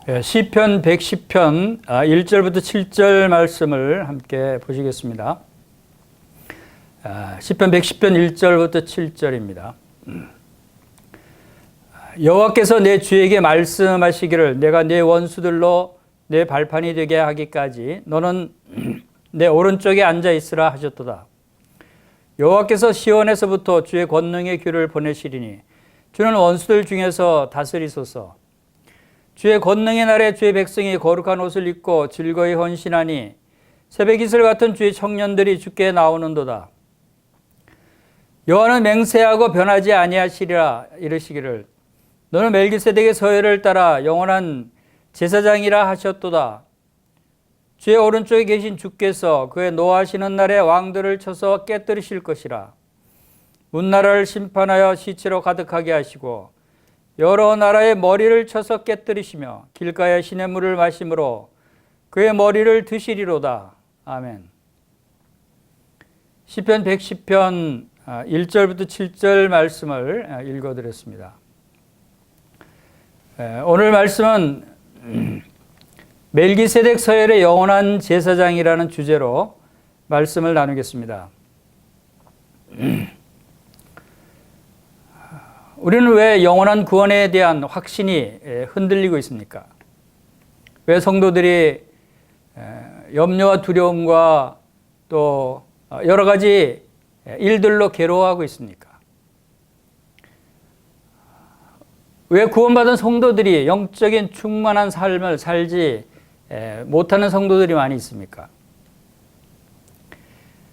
시편 110편 1절부터 7절 말씀을 함께 보시겠습니다. 시편 110편 1절부터 7절입니다. 여호와께서 내 주에게 말씀하시기를 내가 내 원수들로 내 발판이 되게 하기까지 너는 내 오른쪽에 앉아 있으라 하셨도다. 여호와께서 시온에서부터 주의 권능의 귀를 보내시리니 주는 원수들 중에서 다스리소서. 주의 권능의 날에 주의 백성이 거룩한 옷을 입고 즐거이 헌신하니 새벽 이슬 같은 주의 청년들이 주께 나오는도다. 여호와는 맹세하고 변하지 아니하시리라 이르시기를 너는 멜기세덱의 서열을 따라 영원한 제사장이라 하셨도다. 주의 오른쪽에 계신 주께서 그의 노하시는 날에 왕들을 쳐서 깨뜨리실 것이라. 문나라를 심판하여 시체로 가득하게 하시고 여러 나라의 머리를 쳐서 깨뜨리시며 길가의 시냇물을 마심으로 그의 머리를 드시리로다. 아멘. 시편 110편 1절부터 7절 말씀을 읽어드렸습니다. 오늘 말씀은 멜기세덱 서열의 영원한 제사장이라는 주제로 말씀을 나누겠습니다. 우리는 왜 영원한 구원에 대한 확신이 흔들리고 있습니까? 왜 성도들이 염려와 두려움과 또 여러 가지 일들로 괴로워하고 있습니까? 왜 구원받은 성도들이 영적인 충만한 삶을 살지 못하는 성도들이 많이 있습니까?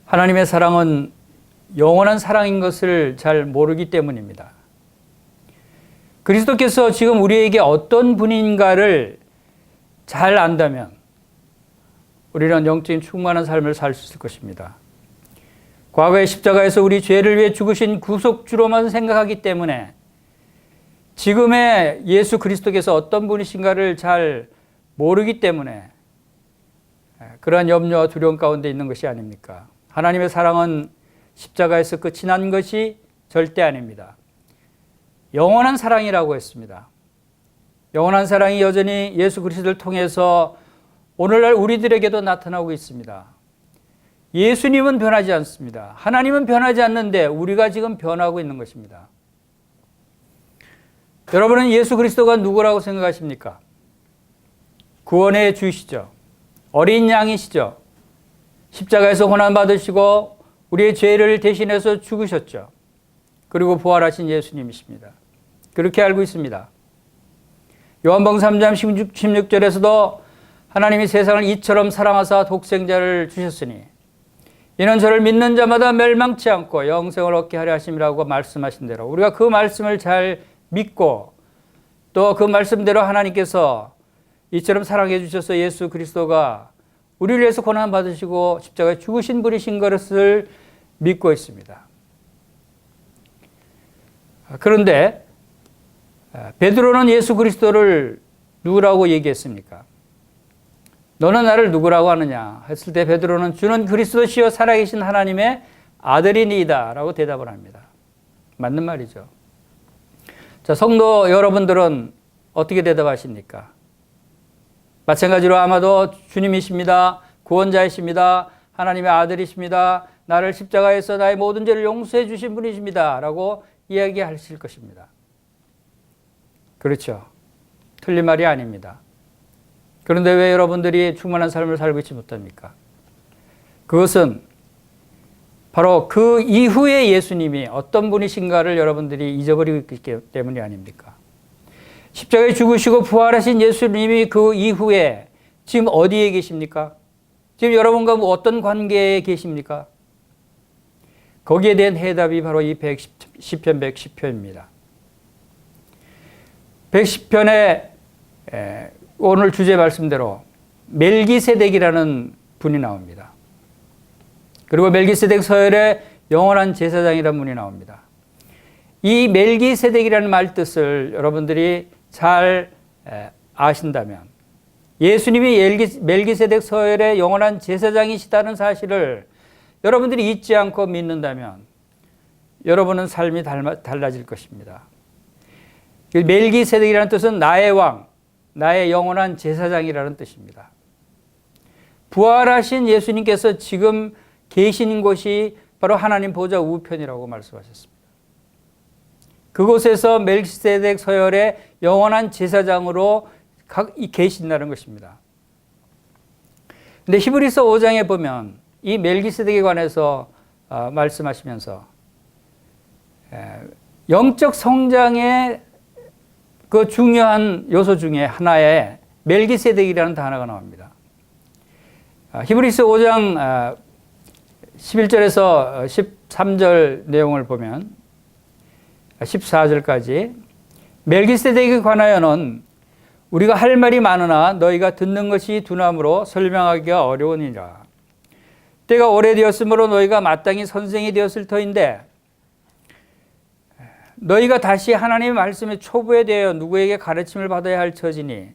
하나님의 사랑은 영원한 사랑인 것을 잘 모르기 때문입니다. 그리스도께서 지금 우리에게 어떤 분인가를 잘 안다면 우리는 영적인 충만한 삶을 살 수 있을 것입니다. 과거의 십자가에서 우리 죄를 위해 죽으신 구속주로만 생각하기 때문에 지금의 예수 그리스도께서 어떤 분이신가를 잘 모르기 때문에 그러한 염려와 두려움 가운데 있는 것이 아닙니까? 하나님의 사랑은 십자가에서 끝이 난 것이 절대 아닙니다. 영원한 사랑이라고 했습니다. 영원한 사랑이 여전히 예수 그리스도를 통해서 오늘날 우리들에게도 나타나고 있습니다. 예수님은 변하지 않습니다. 하나님은 변하지 않는데 우리가 지금 변하고 있는 것입니다. 여러분은 예수 그리스도가 누구라고 생각하십니까? 구원의 주시죠. 어린 양이시죠. 십자가에서 고난받으시고 우리의 죄를 대신해서 죽으셨죠. 그리고 부활하신 예수님이십니다. 그렇게 알고 있습니다. 요한복음 3장 16절에서도 하나님이 세상을 이처럼 사랑하사 독생자를 주셨으니 이는 저를 믿는 자마다 멸망치 않고 영생을 얻게 하려 하심이라고 말씀하신 대로 우리가 그 말씀을 잘 믿고 또 그 말씀대로 하나님께서 이처럼 사랑해 주셔서 예수 그리스도가 우리를 위해서 고난 받으시고 십자가에 죽으신 분이신 것을 믿고 있습니다. 그런데 베드로는 예수 그리스도를 누구라고 얘기했습니까? 너는 나를 누구라고 하느냐 했을 때 베드로는 주는 그리스도시요 살아계신 하나님의 아들이니이다 라고 대답을 합니다. 맞는 말이죠. 자, 성도 여러분들은 어떻게 대답하십니까? 마찬가지로 아마도 주님이십니다. 구원자이십니다. 하나님의 아들이십니다. 나를 십자가에서 나의 모든 죄를 용서해 주신 분이십니다. 라고 이야기하실 것입니다. 그렇죠. 틀린 말이 아닙니다. 그런데 왜 여러분들이 충만한 삶을 살고 있지 못합니까? 그것은 바로 그 이후에 예수님이 어떤 분이신가를 여러분들이 잊어버리고 있기 때문이 아닙니까? 십자가에 죽으시고 부활하신 예수님이 그 이후에 지금 어디에 계십니까? 지금 여러분과 어떤 관계에 계십니까? 거기에 대한 해답이 바로 이 시편 110편입니다. 110편에 오늘 주제 말씀대로 멜기세덱이라는 분이 나옵니다. 그리고 멜기세덱 서열의 영원한 제사장이라는 분이 나옵니다. 이 멜기세덱이라는 말 뜻을 여러분들이 잘 아신다면 예수님이 멜기세덱 서열의 영원한 제사장이시다는 사실을 여러분들이 잊지 않고 믿는다면 여러분은 삶이 달라질 것입니다. 멜기세덱이라는 뜻은 나의 왕, 나의 영원한 제사장이라는 뜻입니다. 부활하신 예수님께서 지금 계신 곳이 바로 하나님 보좌 우편이라고 말씀하셨습니다. 그곳에서 멜기세덱 서열의 영원한 제사장으로 계신다는 것입니다. 근데 히브리서 5장에 보면 이 멜기세덱에 관해서 말씀하시면서 영적 성장의 그 중요한 요소 중에 하나에 멜기세덱이라는 단어가 나옵니다. 히브리서 5장 11절에서 13절 내용을 보면 14절까지 멜기세덱에 관하여는 우리가 할 말이 많으나 너희가 듣는 것이 두나무로 설명하기가 어려우니라. 때가 오래되었으므로 너희가 마땅히 선생이 되었을 터인데 너희가 다시 하나님의 말씀에 초보에 대하여 누구에게 가르침을 받아야 할 처지니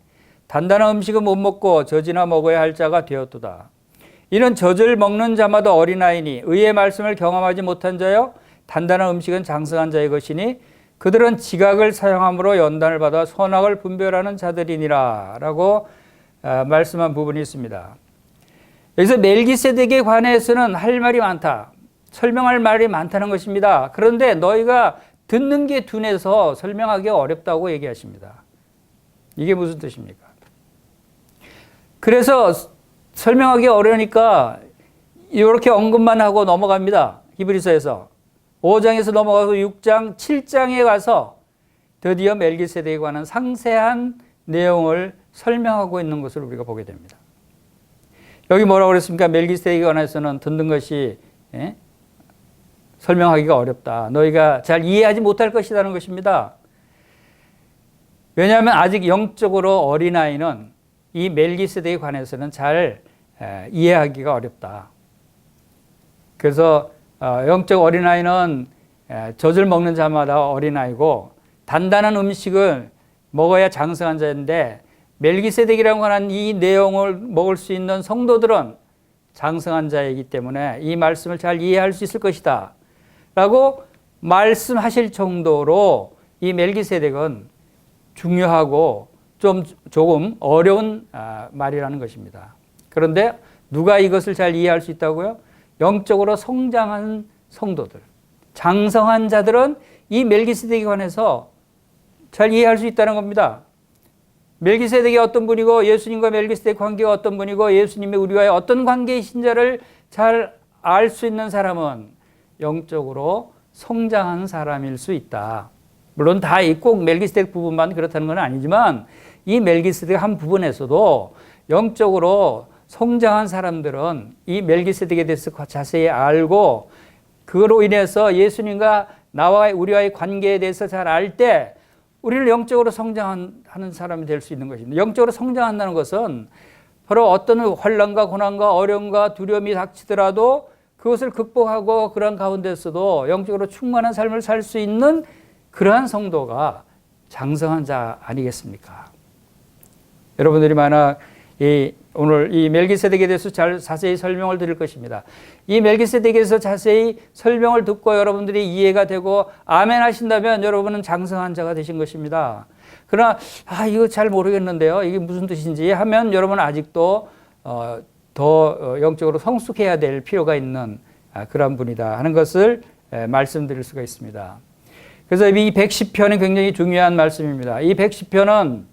단단한 음식은 못 먹고 젖이나 먹어야 할 자가 되었도다. 이는 젖을 먹는 자마다 어린아이니 의의 말씀을 경험하지 못한 자여 단단한 음식은 장성한 자의 것이니 그들은 지각을 사용함으로 연단을 받아 선악을 분별하는 자들이니라 라고 말씀한 부분이 있습니다. 여기서 멜기세덱에 관해서는 할 말이 많다, 설명할 말이 많다는 것입니다. 그런데 너희가 듣는 게 둔해서 설명하기 어렵다고 얘기하십니다. 이게 무슨 뜻입니까? 그래서 설명하기 어려우니까 이렇게 언급만 하고 넘어갑니다. 히브리서에서 5장에서 넘어가서 6장, 7장에 가서 드디어 멜기세덱에 관한 상세한 내용을 설명하고 있는 것을 우리가 보게 됩니다. 여기 뭐라고 그랬습니까? 멜기세덱에 관해서는 듣는 것이 설명하기가 어렵다. 너희가 잘 이해하지 못할 것이라는 것입니다. 왜냐하면 아직 영적으로 어린아이는 이 멜기세덱에 관해서는 잘 이해하기가 어렵다. 그래서 영적 어린아이는 젖을 먹는 자마다 어린아이고 단단한 음식을 먹어야 장성한 자인데 멜기세덱이라고 하는 이 내용을 먹을 수 있는 성도들은 장성한 자이기 때문에 이 말씀을 잘 이해할 수 있을 것이다 라고 말씀하실 정도로 이 멜기세덱은 중요하고 조금 어려운 말이라는 것입니다. 그런데 누가 이것을 잘 이해할 수 있다고요? 영적으로 성장한 성도들, 장성한 자들은 이 멜기세덱에 관해서 잘 이해할 수 있다는 겁니다. 멜기세덱이 어떤 분이고 예수님과 멜기세덱 관계가 어떤 분이고 예수님이 우리와의 어떤 관계이신지를 잘 알 수 있는 사람은 영적으로 성장한 사람일 수 있다. 물론 다 꼭 멜기세덱 부분만 그렇다는 건 아니지만 이 멜기세덱 한 부분에서도 영적으로 성장한 사람들은 이 멜기세덱에 대해서 자세히 알고 그로 인해서 예수님과 나와 우리와의 관계에 대해서 잘 알 때 우리는 영적으로 성장하는 사람이 될 수 있는 것입니다. 영적으로 성장한다는 것은 바로 어떤 환난과 고난과 어려움과 두려움이 닥치더라도 그것을 극복하고 그런 가운데서도 영적으로 충만한 삶을 살 수 있는 그러한 성도가 장성한 자 아니겠습니까? 여러분들이 만약 오늘 이 멜기세덱에 대해서 자세히 설명을 드릴 것입니다. 이 멜기세덱에서 자세히 설명을 듣고 여러분들이 이해가 되고 아멘 하신다면 여러분은 장성한 자가 되신 것입니다. 그러나 이거 잘 모르겠는데요. 이게 무슨 뜻인지 하면 여러분은 아직도 더 영적으로 성숙해야 될 필요가 있는 그런 분이다 하는 것을 말씀드릴 수가 있습니다. 그래서 이 110편은 굉장히 중요한 말씀입니다. 이 110편은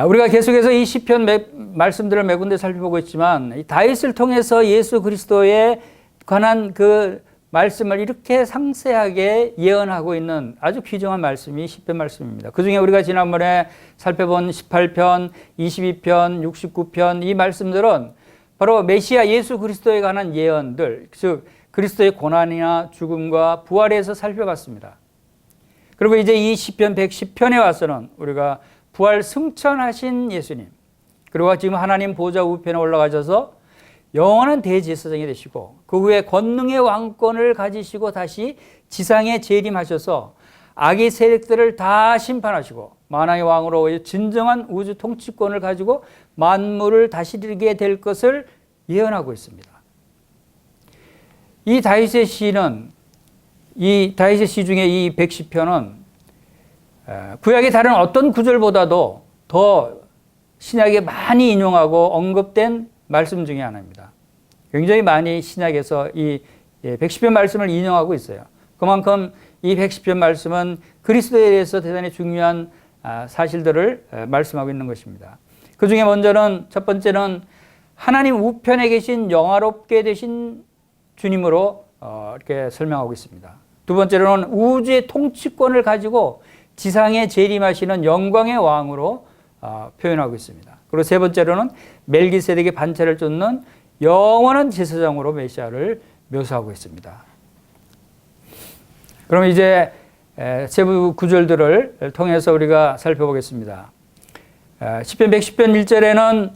우리가 계속해서 이 시편 말씀들을 몇 군데 살펴보고 있지만 다윗을 통해서 예수 그리스도에 관한 그 말씀을 이렇게 상세하게 예언하고 있는 아주 귀중한 말씀이 시편 말씀입니다. 그중에 우리가 지난번에 살펴본 18편, 22편, 69편 이 말씀들은 바로 메시아 예수 그리스도에 관한 예언들, 즉 그리스도의 고난이나 죽음과 부활에 대해서 살펴봤습니다. 그리고 이제 이 시편 110편에 와서는 우리가 부활 승천하신 예수님, 그리고 지금 하나님 보좌 우편에 올라가셔서 영원한 대제사장이 되시고 그 후에 권능의 왕권을 가지시고 다시 지상에 재림하셔서 악의 세력들을 다 심판하시고 만왕의 왕으로 진정한 우주 통치권을 가지고 만물을 다스리게 될 것을 예언하고 있습니다. 이 다윗의 시 중에 이 110편은 구약의 다른 어떤 구절보다도 더 신약에 많이 인용하고 언급된 말씀 중에 하나입니다. 굉장히 많이 신약에서 이 110편 말씀을 인용하고 있어요. 그만큼 이 110편 말씀은 그리스도에 대해서 대단히 중요한 사실들을 말씀하고 있는 것입니다. 그 중에 먼저는 첫 번째는 하나님 우편에 계신 영화롭게 되신 주님으로 이렇게 설명하고 있습니다. 두 번째로는 우주의 통치권을 가지고 지상에 재림하시는 영광의 왕으로 표현하고 있습니다. 그리고 세 번째로는 멜기세덱의 반차를 쫓는 영원한 제사장으로 메시아를 묘사하고 있습니다. 그럼 이제 세부 구절들을 통해서 우리가 살펴보겠습니다. 시편 110편 1절에는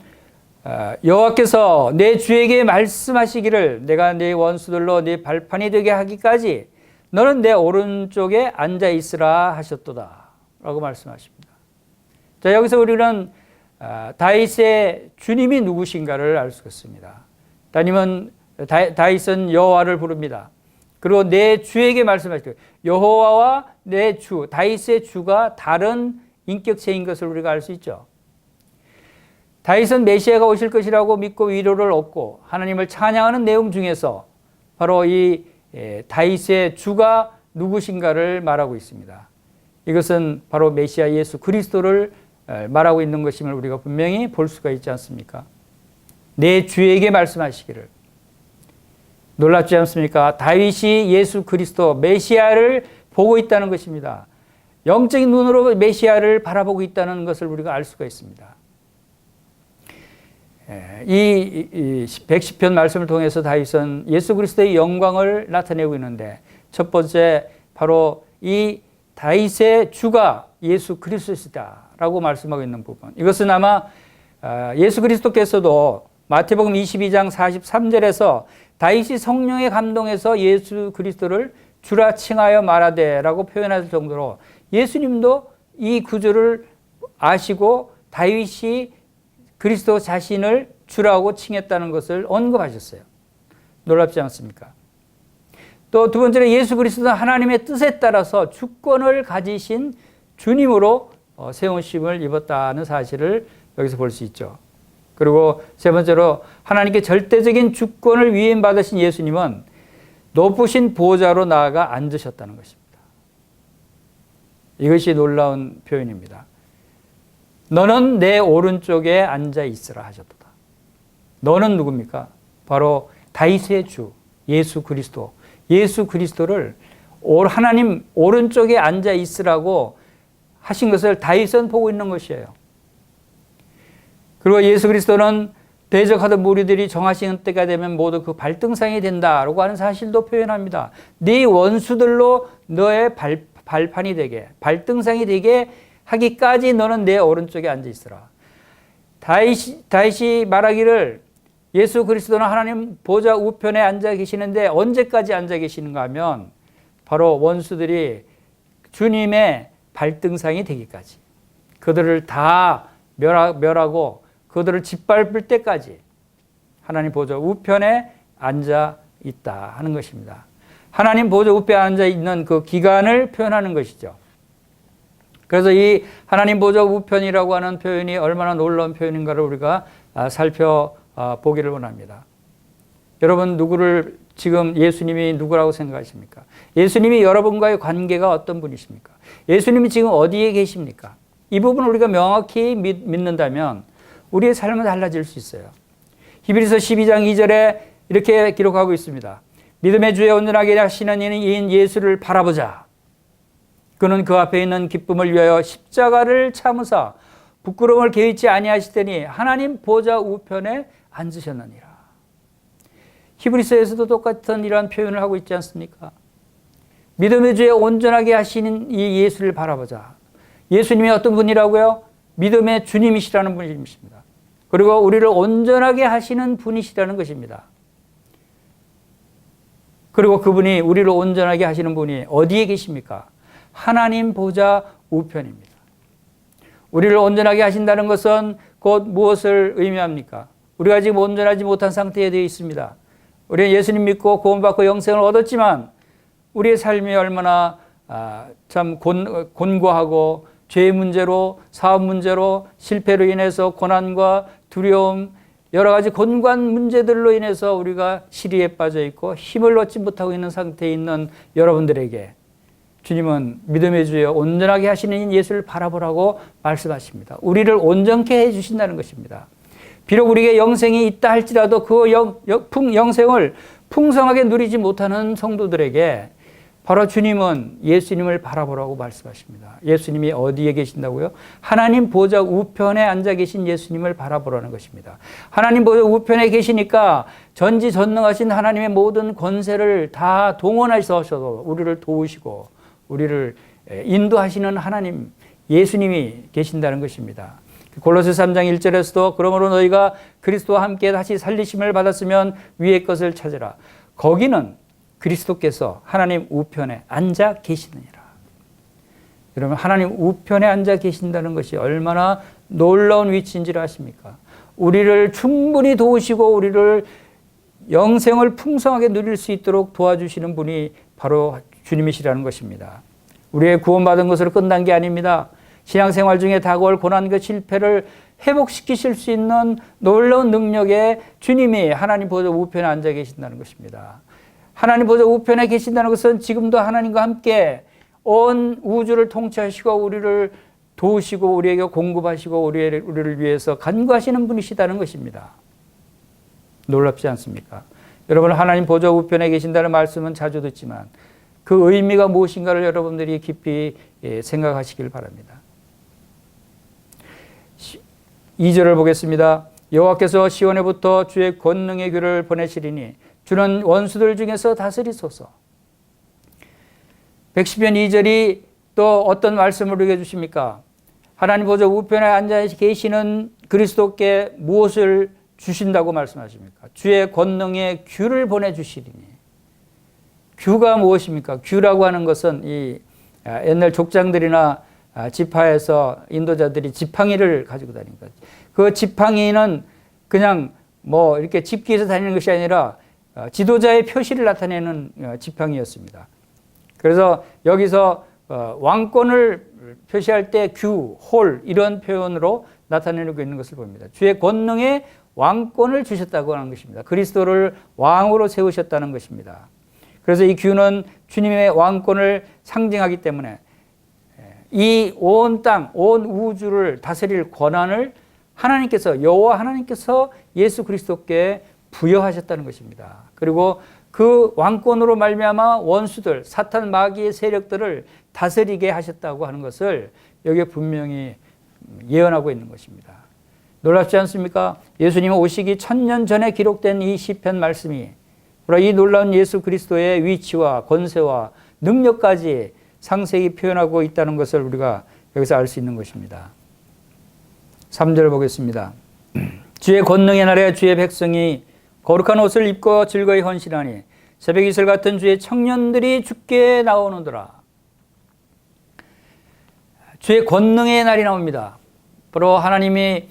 여호와께서 내 주에게 말씀하시기를 내가 네 원수들로 네 발판이 되게 하기까지 너는 내 오른쪽에 앉아 있으라 하셨도다 라고 말씀하십니다. 자, 여기서 우리는 다윗의 주님이 누구신가를 알 수 있습니다. 다윗은 여호와를 부릅니다. 그리고 내 주에게 말씀하시고 여호와와 내 주, 다윗의 주가 다른 인격체인 것을 우리가 알 수 있죠. 다윗은 메시아가 오실 것이라고 믿고 위로를 얻고 하나님을 찬양하는 내용 중에서 바로 이 다윗의 주가 누구신가를 말하고 있습니다. 이것은 바로 메시아 예수 그리스도를 말하고 있는 것임을 우리가 분명히 볼 수가 있지 않습니까? 내 주에게 말씀하시기를. 놀랍지 않습니까? 다윗이 예수 그리스도 메시아를 보고 있다는 것입니다. 영적인 눈으로 메시아를 바라보고 있다는 것을 우리가 알 수가 있습니다. 이 110편 말씀을 통해서 다윗은 예수 그리스도의 영광을 나타내고 있는데 첫 번째 바로 이 다윗의 주가 예수 그리스도시다라고 말씀하고 있는 부분. 이것은 아마 예수 그리스도께서도 마태복음 22장 43절에서 다윗이 성령에 감동해서 예수 그리스도를 주라 칭하여 말하되라고 표현할 정도로 예수님도 이 구절을 아시고 다윗이 그리스도 자신을 주라고 칭했다는 것을 언급하셨어요. 놀랍지 않습니까? 또 두 번째는 예수 그리스도는 하나님의 뜻에 따라서 주권을 가지신 주님으로 세우심을 입었다는 사실을 여기서 볼 수 있죠. 그리고 세 번째로 하나님께 절대적인 주권을 위임받으신 예수님은 높으신 보좌로 나아가 앉으셨다는 것입니다. 이것이 놀라운 표현입니다. 너는 내 오른쪽에 앉아 있으라 하셨도다. 너는 누굽니까? 바로 다윗의 주 예수 그리스도. 예수 그리스도를 하나님 오른쪽에 앉아 있으라고 하신 것을 다윗은 보고 있는 것이에요. 그리고 예수 그리스도는 대적하던 무리들이 정하시는 때가 되면 모두 그 발등상이 된다라고 하는 사실도 표현합니다. 네 원수들로 너의 발판이 되게, 발등상이 되게 하기까지 너는 내 오른쪽에 앉아 있으라. 다윗이 말하기를 예수 그리스도는 하나님 보좌 우편에 앉아 계시는데 언제까지 앉아 계시는가 하면 바로 원수들이 주님의 발등상이 되기까지, 그들을 다 멸하고 그들을 짓밟을 때까지 하나님 보좌 우편에 앉아 있다 하는 것입니다. 하나님 보좌 우편에 앉아 있는 그 기간을 표현하는 것이죠. 그래서 이 하나님 보좌 우편이라고 하는 표현이 얼마나 놀라운 표현인가를 우리가 살펴보기를 원합니다. 여러분, 누구를 지금 예수님이 누구라고 생각하십니까? 예수님이 여러분과의 관계가 어떤 분이십니까? 예수님이 지금 어디에 계십니까? 이 부분을 우리가 명확히 믿는다면 우리의 삶은 달라질 수 있어요. 히브리서 12장 2절에 이렇게 기록하고 있습니다. 믿음의 주에 온전하게 하시는 이인 예수를 바라보자. 그는 그 앞에 있는 기쁨을 위하여 십자가를 참으사 부끄러움을 개의치 아니하시더니 하나님 보좌 우편에 앉으셨느니라. 히브리서에서도 똑같은 이러한 표현을 하고 있지 않습니까? 믿음의 주에 온전하게 하시는 이 예수를 바라보자. 예수님이 어떤 분이라고요? 믿음의 주님이시라는 분이십니다. 그리고 우리를 온전하게 하시는 분이시라는 것입니다. 그리고 그분이 우리를 온전하게 하시는 분이 어디에 계십니까? 하나님 보좌 우편입니다. 우리를 온전하게 하신다는 것은 곧 무엇을 의미합니까? 우리가 지금 온전하지 못한 상태에 되어 있습니다. 우리는 예수님 믿고 구원받고 영생을 얻었지만 우리의 삶이 얼마나 참 곤고하고 죄의 문제로, 사업 문제로, 실패로 인해서 고난과 두려움, 여러 가지 곤고한 문제들로 인해서 우리가 시리에 빠져 있고 힘을 얻지 못하고 있는 상태에 있는 여러분들에게 주님은 믿음의 주여 온전하게 하시는 예수를 바라보라고 말씀하십니다. 우리를 온전케 해주신다는 것입니다. 비록 우리에게 영생이 있다 할지라도 그 영생을 풍성하게 누리지 못하는 성도들에게 바로 주님은 예수님을 바라보라고 말씀하십니다. 예수님이 어디에 계신다고요? 하나님 보좌 우편에 앉아 계신 예수님을 바라보라는 것입니다. 하나님 보좌 우편에 계시니까 전지전능하신 하나님의 모든 권세를 다 동원하셔서 우리를 도우시고 우리를 인도하시는 하나님, 예수님이 계신다는 것입니다. 골로새 3장 1절에서도 그러므로 너희가 그리스도와 함께 다시 살리심을 받았으면 위의 것을 찾으라. 거기는 그리스도께서 하나님 우편에 앉아 계시느니라. 여러분, 하나님 우편에 앉아 계신다는 것이 얼마나 놀라운 위치인지를 아십니까? 우리를 충분히 도우시고 우리를 영생을 풍성하게 누릴 수 있도록 도와주시는 분이 바로 주님이시라는 것입니다. 우리의 구원받은 것으로 끝난 게 아닙니다. 신앙생활 중에 다가올 고난과 실패를 회복시키실 수 있는 놀라운 능력의 주님이 하나님 보좌 우편에 앉아 계신다는 것입니다. 하나님 보좌 우편에 계신다는 것은 지금도 하나님과 함께 온 우주를 통치하시고 우리를 도우시고 우리에게 공급하시고 우리를 위해서 간구하시는 분이시다는 것입니다. 놀랍지 않습니까? 여러분, 하나님 보좌 우편에 계신다는 말씀은 자주 듣지만 그 의미가 무엇인가를 여러분들이 깊이 생각하시길 바랍니다. 2절을 보겠습니다. 여호와께서 시온에부터 주의 권능의 귀를 보내시리니 주는 원수들 중에서 다스리소서. 110편 2절이 또 어떤 말씀을 우리에게 주십니까? 하나님 보좌 우편에 앉아 계시는 그리스도께 무엇을 주신다고 말씀하십니까? 주의 권능의 귀를 보내주시리니. 귀가 무엇입니까? 귀라고 하는 것은 이 옛날 족장들이나 지파에서 인도자들이 지팡이를 가지고 다니는 거죠. 그 지팡이는 그냥 뭐 이렇게 집기에서 다니는 것이 아니라 지도자의 표시를 나타내는 지팡이였습니다. 그래서 여기서 왕권을 표시할 때 규, 홀 이런 표현으로 나타내고 있는 것을 봅니다. 주의 권능에 왕권을 주셨다고 하는 것입니다. 그리스도를 왕으로 세우셨다는 것입니다. 그래서 이 규는 주님의 왕권을 상징하기 때문에 이 온 땅, 온 우주를 다스릴 권한을 하나님께서, 여호와 하나님께서 예수 그리스도께 부여하셨다는 것입니다. 그리고 그 왕권으로 말미암아 원수들, 사탄 마귀의 세력들을 다스리게 하셨다고 하는 것을 여기에 분명히 예언하고 있는 것입니다. 놀랍지 않습니까? 예수님 오시기 1000년 전에 기록된 이 시편 말씀이 바로 이 놀라운 예수 그리스도의 위치와 권세와 능력까지 상세히 표현하고 있다는 것을 우리가 여기서 알 수 있는 것입니다. 3절 보겠습니다. 주의 권능의 날에 주의 백성이 거룩한 옷을 입고 즐거이 헌신하니 새벽 이슬 같은 주의 청년들이 주께 나오느더라. 주의 권능의 날이 나옵니다. 바로 하나님이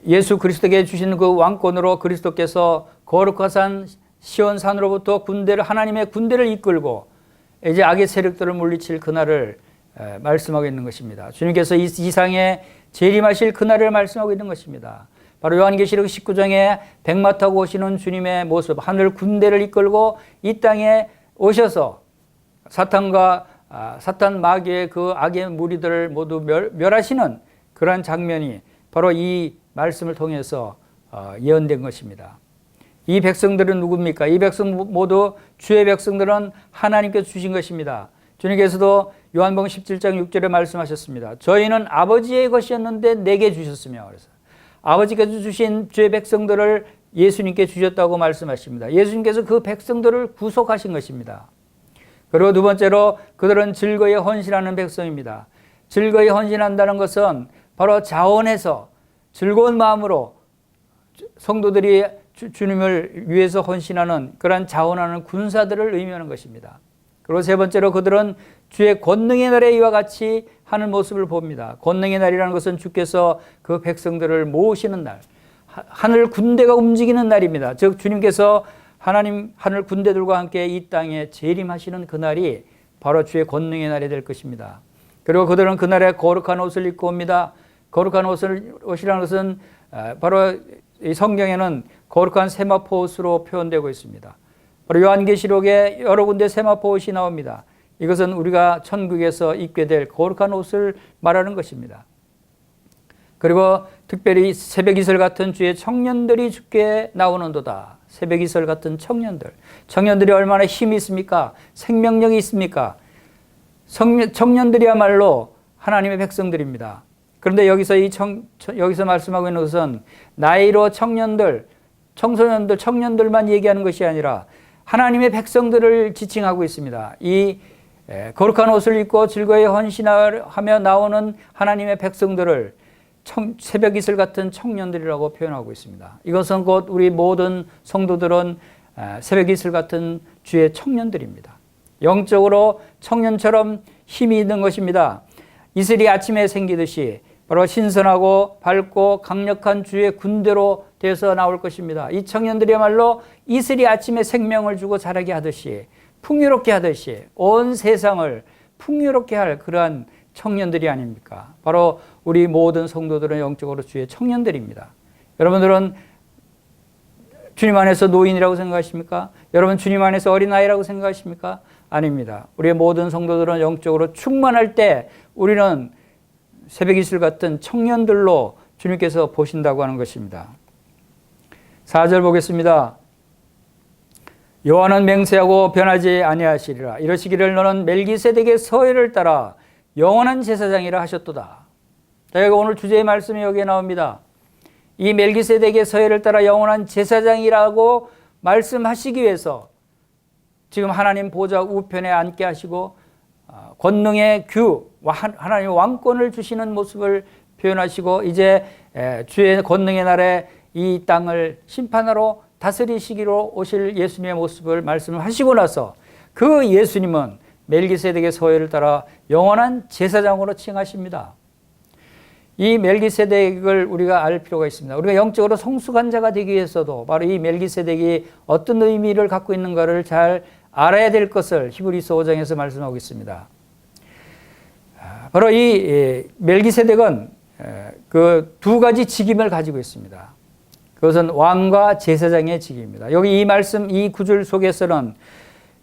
예수 그리스도에게 주신 그 왕권으로 그리스도께서 거룩하산 시온산으로부터 하나님의 군대를 이끌고 이제 악의 세력들을 물리칠 그날을 말씀하고 있는 것입니다. 주님께서 이 세상에 재림하실 그날을 말씀하고 있는 것입니다. 바로 요한계시록 19장에 백마 타고 오시는 주님의 모습, 하늘 군대를 이끌고 이 땅에 오셔서 사탄 마귀의 그 악의 무리들을 모두 멸하시는 그러한 장면이 바로 이 말씀을 통해서 예언된 것입니다. 이 백성들은 누굽니까? 이 백성 모두 주의 백성들은 하나님께서 주신 것입니다. 주님께서도 요한복음 17장 6절에 말씀하셨습니다. 저희는 아버지의 것이었는데 내게 주셨으며, 그래서 아버지께서 주신 주의 백성들을 예수님께 주셨다고 말씀하십니다. 예수님께서 그 백성들을 구속하신 것입니다. 그리고 두 번째로 그들은 즐거이 헌신하는 백성입니다. 즐거이 헌신한다는 것은 바로 자원해서 즐거운 마음으로 성도들이 주님을 위해서 헌신하는 그러한 자원하는 군사들을 의미하는 것입니다. 그리고 세 번째로 그들은 주의 권능의 날에 이와 같이 하는 모습을 봅니다. 권능의 날이라는 것은 주께서 그 백성들을 모으시는 날, 하늘 군대가 움직이는 날입니다. 즉 주님께서 하나님 하늘 군대들과 함께 이 땅에 재림하시는 그날이 바로 주의 권능의 날이 될 것입니다. 그리고 그들은 그날에 거룩한 옷을 입고 옵니다. 거룩한 옷이라는 것은 바로 이 성경에는 거룩한 세마포 옷으로 표현되고 있습니다. 바로 요한계시록에 여러 군데 세마포 옷이 나옵니다. 이것은 우리가 천국에서 입게 될 거룩한 옷을 말하는 것입니다. 그리고 특별히 새벽이슬 같은 주의 청년들이 주께 나오는도다. 새벽이슬 같은 청년들. 청년들이 얼마나 힘이 있습니까? 생명력이 있습니까? 청년들이야말로 하나님의 백성들입니다. 그런데 여기서 말씀하고 있는 것은 나이로 청년들, 청소년들, 청년들만 얘기하는 것이 아니라 하나님의 백성들을 지칭하고 있습니다. 이 거룩한 옷을 입고 즐거이 헌신하며 나오는 하나님의 백성들을 새벽 이슬 같은 청년들이라고 표현하고 있습니다. 이것은 곧 우리 모든 성도들은 새벽 이슬 같은 주의 청년들입니다. 영적으로 청년처럼 힘이 있는 것입니다. 이슬이 아침에 생기듯이 바로 신선하고 밝고 강력한 주의 군대로 되어서 나올 것입니다. 이 청년들이야말로 이슬이 아침에 생명을 주고 자라게 하듯이 풍요롭게 하듯이 온 세상을 풍요롭게 할 그러한 청년들이 아닙니까? 바로 우리 모든 성도들은 영적으로 주의 청년들입니다. 여러분들은 주님 안에서 노인이라고 생각하십니까? 여러분 주님 안에서 어린아이라고 생각하십니까? 아닙니다. 우리의 모든 성도들은 영적으로 충만할 때 우리는 새벽 이슬 같은 청년들로 주님께서 보신다고 하는 것입니다. 4절 보겠습니다. 여호와는 맹세하고 변하지 아니하시리라. 이러시기를 너는 멜기세덱의 서회를 따라 영원한 제사장이라 하셨도다. 자, 오늘 주제의 말씀이 여기에 나옵니다. 이 멜기세덱의 서회를 따라 영원한 제사장이라고 말씀하시기 위해서 지금 하나님 보좌 우편에 앉게 하시고 권능의 하나님의 왕권을 주시는 모습을 표현하시고 이제 주의 권능의 날에 이 땅을 심판하러 다스리시기로 오실 예수님의 모습을 말씀을 하시고 나서 그 예수님은 멜기세덱의 서회를 따라 영원한 제사장으로 칭하십니다. 이 멜기세덱을 우리가 알 필요가 있습니다. 우리가 영적으로 성숙한 자가 되기 위해서도 바로 이 멜기세덱이 어떤 의미를 갖고 있는가를 잘 알아야 될 것을 히브리서 5장에서 말씀하고 있습니다. 바로 이 멜기세덱은 그 두 가지 직임을 가지고 있습니다. 그것은 왕과 제사장의 직임입니다. 여기 이 말씀, 이 구절 속에서는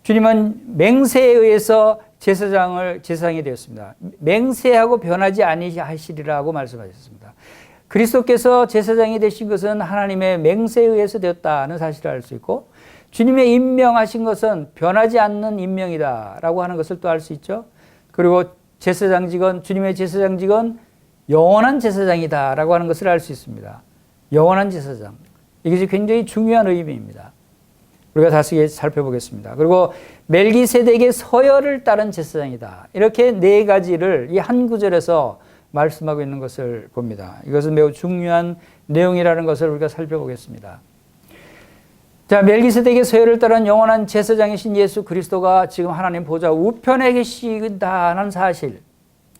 주님은 맹세에 의해서 제사장이 되었습니다. 맹세하고 변하지 아니하시리라고 말씀하셨습니다. 그리스도께서 제사장이 되신 것은 하나님의 맹세에 의해서 되었다는 사실을 알 수 있고 주님의 임명하신 것은 변하지 않는 임명이다라고 하는 것을 또 알 수 있죠. 그리고 주님의 제사장직은 영원한 제사장이다라고 하는 것을 알 수 있습니다. 영원한 제사장. 이것이 굉장히 중요한 의미입니다. 우리가 다시 살펴보겠습니다. 그리고 멜기세덱의 서열을 따른 제사장이다. 이렇게 네 가지를 이 한 구절에서 말씀하고 있는 것을 봅니다. 이것은 매우 중요한 내용이라는 것을 우리가 살펴보겠습니다. 자, 멜기세덱의 서열을 따른 영원한 제사장이신 예수 그리스도가 지금 하나님 보좌 우편에 계시다는 사실,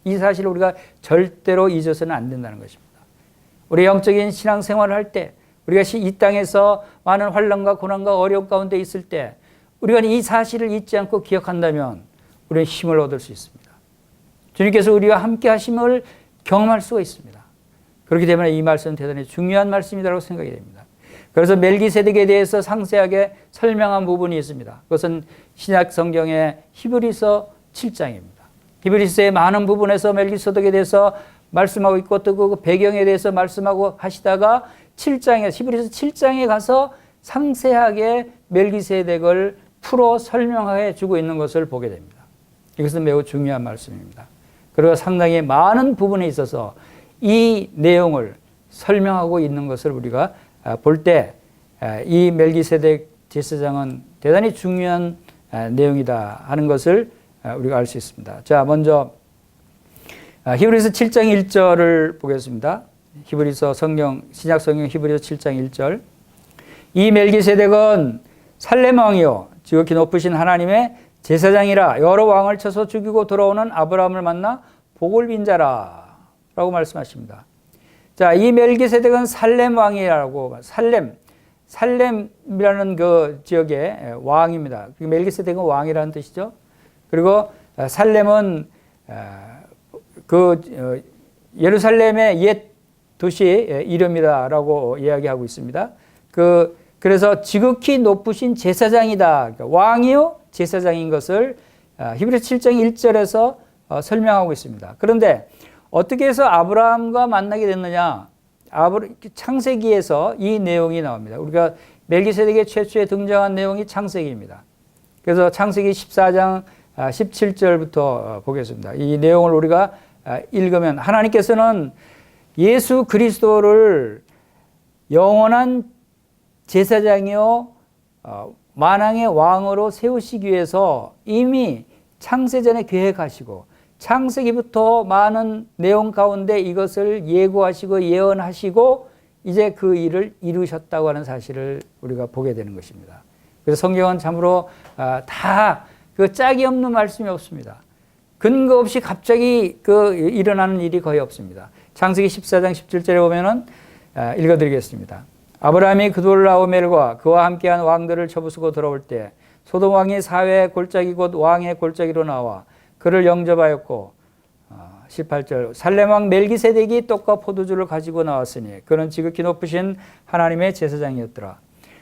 이 사실을 우리가 절대로 잊어서는 안 된다는 것입니다. 우리 영적인 신앙생활을 할 때, 우리가 이 땅에서 많은 환난과 고난과 어려움 가운데 있을 때 우리가 이 사실을 잊지 않고 기억한다면 우리는 힘을 얻을 수 있습니다. 주님께서 우리와 함께 하심을 경험할 수가 있습니다. 그렇기 때문에 이 말씀은 대단히 중요한 말씀이라고 생각이 됩니다. 그래서 멜기세덱에 대해서 상세하게 설명한 부분이 있습니다. 그것은 신약 성경의 히브리서 7장입니다. 히브리서의 많은 부분에서 멜기세덱에 대해서 말씀하고 있고 또 그 배경에 대해서 말씀하고 하시다가 히브리서 7장에 가서 상세하게 멜기세덱을 풀어 설명해 주고 있는 것을 보게 됩니다. 이것은 매우 중요한 말씀입니다. 그리고 상당히 많은 부분에 있어서 이 내용을 설명하고 있는 것을 우리가 볼 때 이 멜기세덱 제사장은 대단히 중요한 내용이다 하는 것을 우리가 알 수 있습니다. 자, 먼저 히브리서 7장 1절을 보겠습니다. 히브리서 신약 성경 히브리서 7장 1절. 이 멜기세덱은 살렘 왕이요 지극히 높으신 하나님의 제사장이라 여러 왕을 쳐서 죽이고 돌아오는 아브라함을 만나 복을 빈 자라 라고 말씀하십니다. 자, 이 멜기세덱은 살렘 왕이라고, 살렘이라는 그 지역의 왕입니다. 멜기세덱은 왕이라는 뜻이죠. 그리고 살렘은 예루살렘의 옛 도시 이름이다라고 이야기하고 있습니다. 그래서 지극히 높으신 제사장이다. 그러니까 왕이요 제사장인 것을 히브리서 7장 1절에서 설명하고 있습니다. 그런데 어떻게 해서 아브라함과 만나게 됐느냐? 창세기에서 이 내용이 나옵니다. 우리가 멜기세덱의 최초에 등장한 내용이 창세기입니다. 그래서 창세기 14장 17절부터 보겠습니다. 이 내용을 우리가 읽으면 하나님께서는 예수 그리스도를 영원한 제사장이요 만왕의 왕으로 세우시기 위해서 이미 창세전에 계획하시고 창세기부터 많은 내용 가운데 이것을 예고하시고 예언하시고 이제 그 일을 이루셨다고 하는 사실을 우리가 보게 되는 것입니다. 그래서 성경은 참으로 다 그 짝이 없는 말씀이 없습니다. 근거 없이 갑자기 일어나는 일이 거의 없습니다. 창세기 14장 17절에 보면은 읽어드리겠습니다. 아브라함이 그돌라오멜과 그와 함께한 왕들을 쳐부수고 돌아올 때 소돔 왕이 사회의 골짜기 곧 왕의 골짜기로 나와 그를 영접하였고 18절 살렘 왕 멜기세덱이 떡과 포도주를 가지고 나왔으니 그는 지극히 높으신 하나님의 제사장이었더라.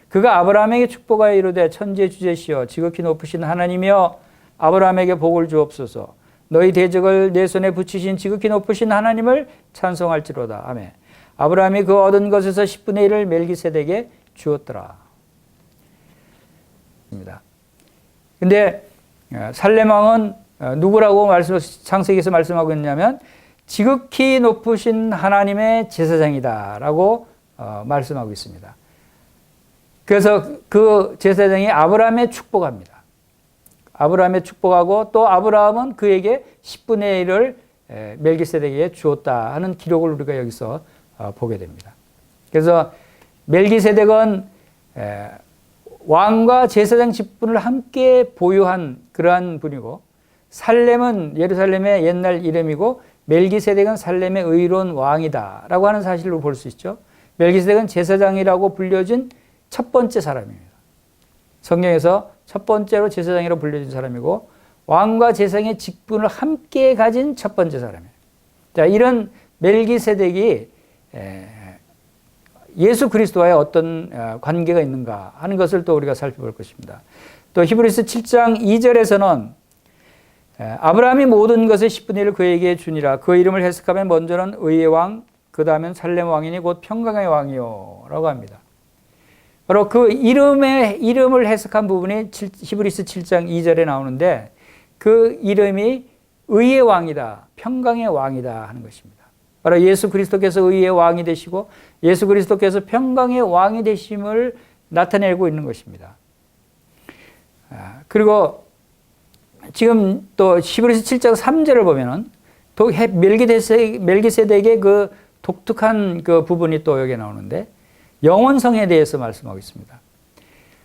그가 아브라함에게 축복하여 이르되 천지의 주제시여 지극히 높으신 하나님이여 아브라함에게 복을 주옵소서. 너희 대적을 내 손에 붙이신 지극히 높으신 하나님을 찬송할지로다. 아멘. 아브라함이 그 얻은 것에서 10분의 1을 멜기세덱에게 주었더라. 근데 살렘 왕은 누구라고 창세기에서 말씀하고 있냐면 지극히 높으신 하나님의 제사장이다라고 말씀하고 있습니다. 그래서 그 제사장이 아브라함에 축복합니다. 아브라함에 축복하고 또 아브라함은 그에게 10분의 1을 멜기세덱에게 주었다 하는 기록을 우리가 여기서 보게 됩니다. 그래서 멜기세덱은 왕과 제사장 직분을 함께 보유한 그러한 분이고 살렘은 예루살렘의 옛날 이름이고 멜기세덱은 살렘의 의로운 왕이다라고 하는 사실로 볼 수 있죠. 멜기세덱은 제사장이라고 불려진 첫 번째 사람입니다. 성경에서 첫 번째로 제사장이라고 불려진 사람이고 왕과 제사장의 직분을 함께 가진 첫 번째 사람이에요. 자, 이런 멜기세덱이 예수 그리스도와의 어떤 관계가 있는가 하는 것을 또 우리가 살펴볼 것입니다. 또 히브리서 7장 2절에서는 아브라함이 모든 것의 10분의 1을 그에게 주니라. 그 이름을 해석하면 먼저는 의의 왕, 그 다음엔 살렘 왕이니 곧 평강의 왕이요 라고 합니다. 바로 그 이름을 해석한 부분이 히브리서 7장 2절에 나오는데 그 이름이 의의 왕이다, 평강의 왕이다 하는 것입니다. 바로 예수 그리스도께서 의의 왕이 되시고 예수 그리스도께서 평강의 왕이 되심을 나타내고 있는 것입니다. 그리고 지금 또 히브리서 7장 3절을 보면은 또 멜기세덱의 그 독특한 그 부분이 또 여기 나오는데 영원성에 대해서 말씀하고 있습니다.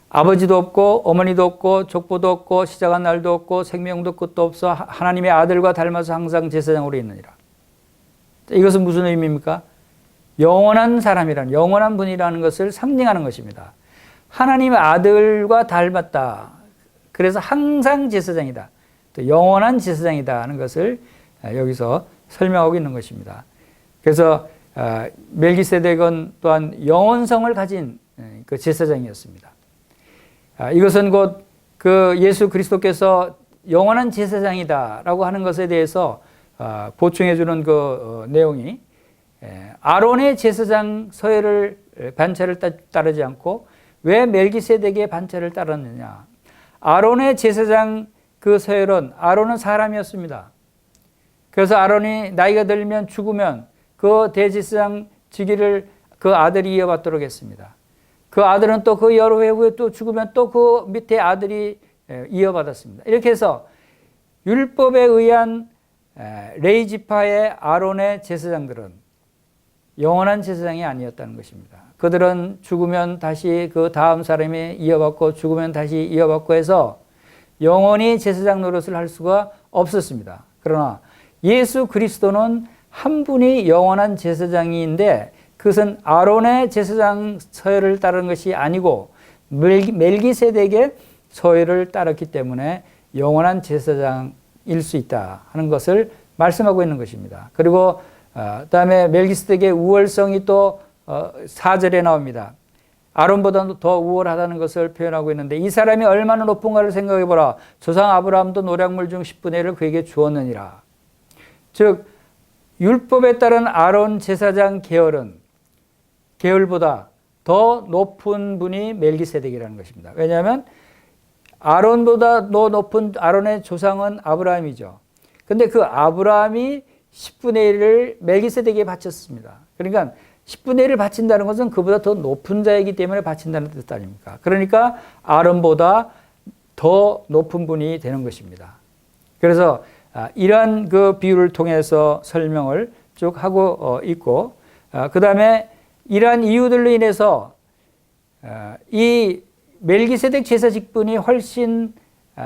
아버지도 없고 어머니도 없고 족보도 없고 시작한 날도 없고 생명도 끝도 없어 하나님의 아들과 닮아서 항상 제사장으로 있느니라. 이것은 무슨 의미입니까? 영원한 사람이라는 영원한 분이라는 것을 상징하는 것입니다. 하나님의 아들과 닮았다. 그래서 항상 제사장이다. 또 영원한 제사장이다 하는 것을 여기서 설명하고 있는 것입니다. 그래서 멜기세덱은 또한 영원성을 가진 그 제사장이었습니다. 이것은 곧 그 예수 그리스도께서 영원한 제사장이다라고 하는 것에 대해서 보충해 주는 그 내용이 아론의 제사장 서열을 반차를 따르지 않고 왜 멜기세덱의 반차를 따랐느냐? 아론의 제사장 그 서열은 아론은 사람이었습니다. 그래서 아론이 나이가 들면 죽으면 그 대제사장 직위를 그 아들이 이어받도록 했습니다. 그 아들은 또 그 여러 해 후에 또 죽으면 또 그 밑에 아들이 이어받았습니다. 이렇게 해서 율법에 의한 레이지파의 아론의 제사장들은 영원한 제사장이 아니었다는 것입니다. 그들은 죽으면 다시 그 다음 사람이 이어받고 죽으면 다시 이어받고 해서 영원히 제사장 노릇을 할 수가 없었습니다. 그러나 예수 그리스도는 한 분이 영원한 제사장인데 그것은 아론의 제사장 서열을 따르는 것이 아니고 멜기세덱의 서열을 따랐기 때문에 영원한 제사장 제사장일 수 있다 하는 것을 말씀하고 있는 것입니다. 그리고 그다음에 멜기스덱의 우월성이 또 4절에 나옵니다. 아론보다 더 우월하다는 것을 표현하고 있는데 이 사람이 얼마나 높은가를 생각해보라. 조상 아브라함도 노략물 중 10분의 1을 그에게 주었느니라. 즉 율법에 따른 아론 제사장 계열보다 더 높은 분이 멜기세덱이라는 것입니다. 왜냐하면 아론보다 더 높은 아론의 조상은 아브라함이죠. 근데 그 아브라함이 10분의 1을 멜기세덱에게 바쳤습니다. 그러니까 10분의 1을 바친다는 것은 그보다 더 높은 자이기 때문에 바친다는 뜻 아닙니까? 그러니까 아론보다 더 높은 분이 되는 것입니다. 그래서 이러한 그 비유를 통해서 설명을 쭉 하고 있고, 그 다음에 이러한 이유들로 인해서 이 멜기세덱 제사 직분이 훨씬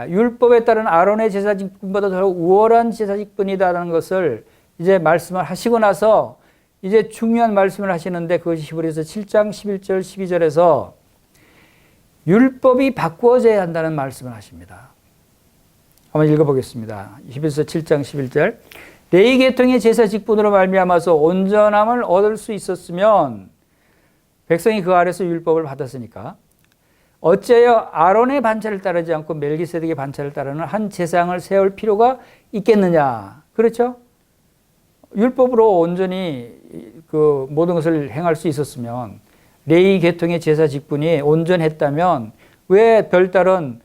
율법에 따른 아론의 제사 직분보다 더 우월한 제사 직분이다라는 것을 이제 말씀을 하시고 나서 이제 중요한 말씀을 하시는데 그것이 히브리서 7장 11절 12절에서 율법이 바꾸어져야 한다는 말씀을 하십니다. 한번 읽어보겠습니다. 히브리서 7장 11절 레위 계통의 제사 직분으로 말미암아서 온전함을 얻을 수 있었으면 백성이 그 아래서 율법을 받았으니까 어찌하여 아론의 반차를 따르지 않고 멜기세덱의 반차를 따르는 한 제사장을 세울 필요가 있겠느냐. 그렇죠? 율법으로 온전히 그 모든 것을 행할 수 있었으면 레위 계통의 제사 직분이 온전했다면 왜 별다른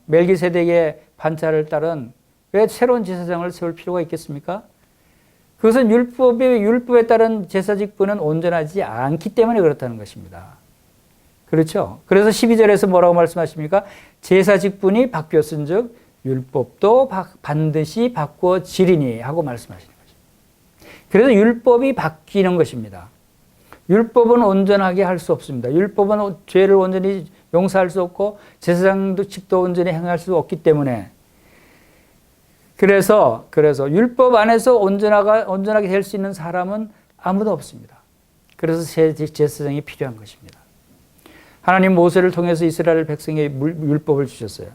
멜기세덱의 반차를 따른 왜 새로운 제사장을 세울 필요가 있겠습니까? 그것은 율법에 따른 제사 직분은 온전하지 않기 때문에 그렇다는 것입니다. 그렇죠? 그래서 12절에서 뭐라고 말씀하십니까? 제사 직분이 바뀌었은 즉 율법도 반드시 바꾸어지리니 하고 말씀하시는 거죠. 그래서 율법이 바뀌는 것입니다. 율법은 온전하게 할 수 없습니다. 율법은 죄를 온전히 용서할 수 없고 제사장직도 온전히 행할 수 없기 때문에 그래서 율법 안에서 온전하게 될 수 있는 사람은 아무도 없습니다. 그래서 제사장이 필요한 것입니다. 하나님 모세를 통해서 이스라엘 백성에게 율법을 주셨어요.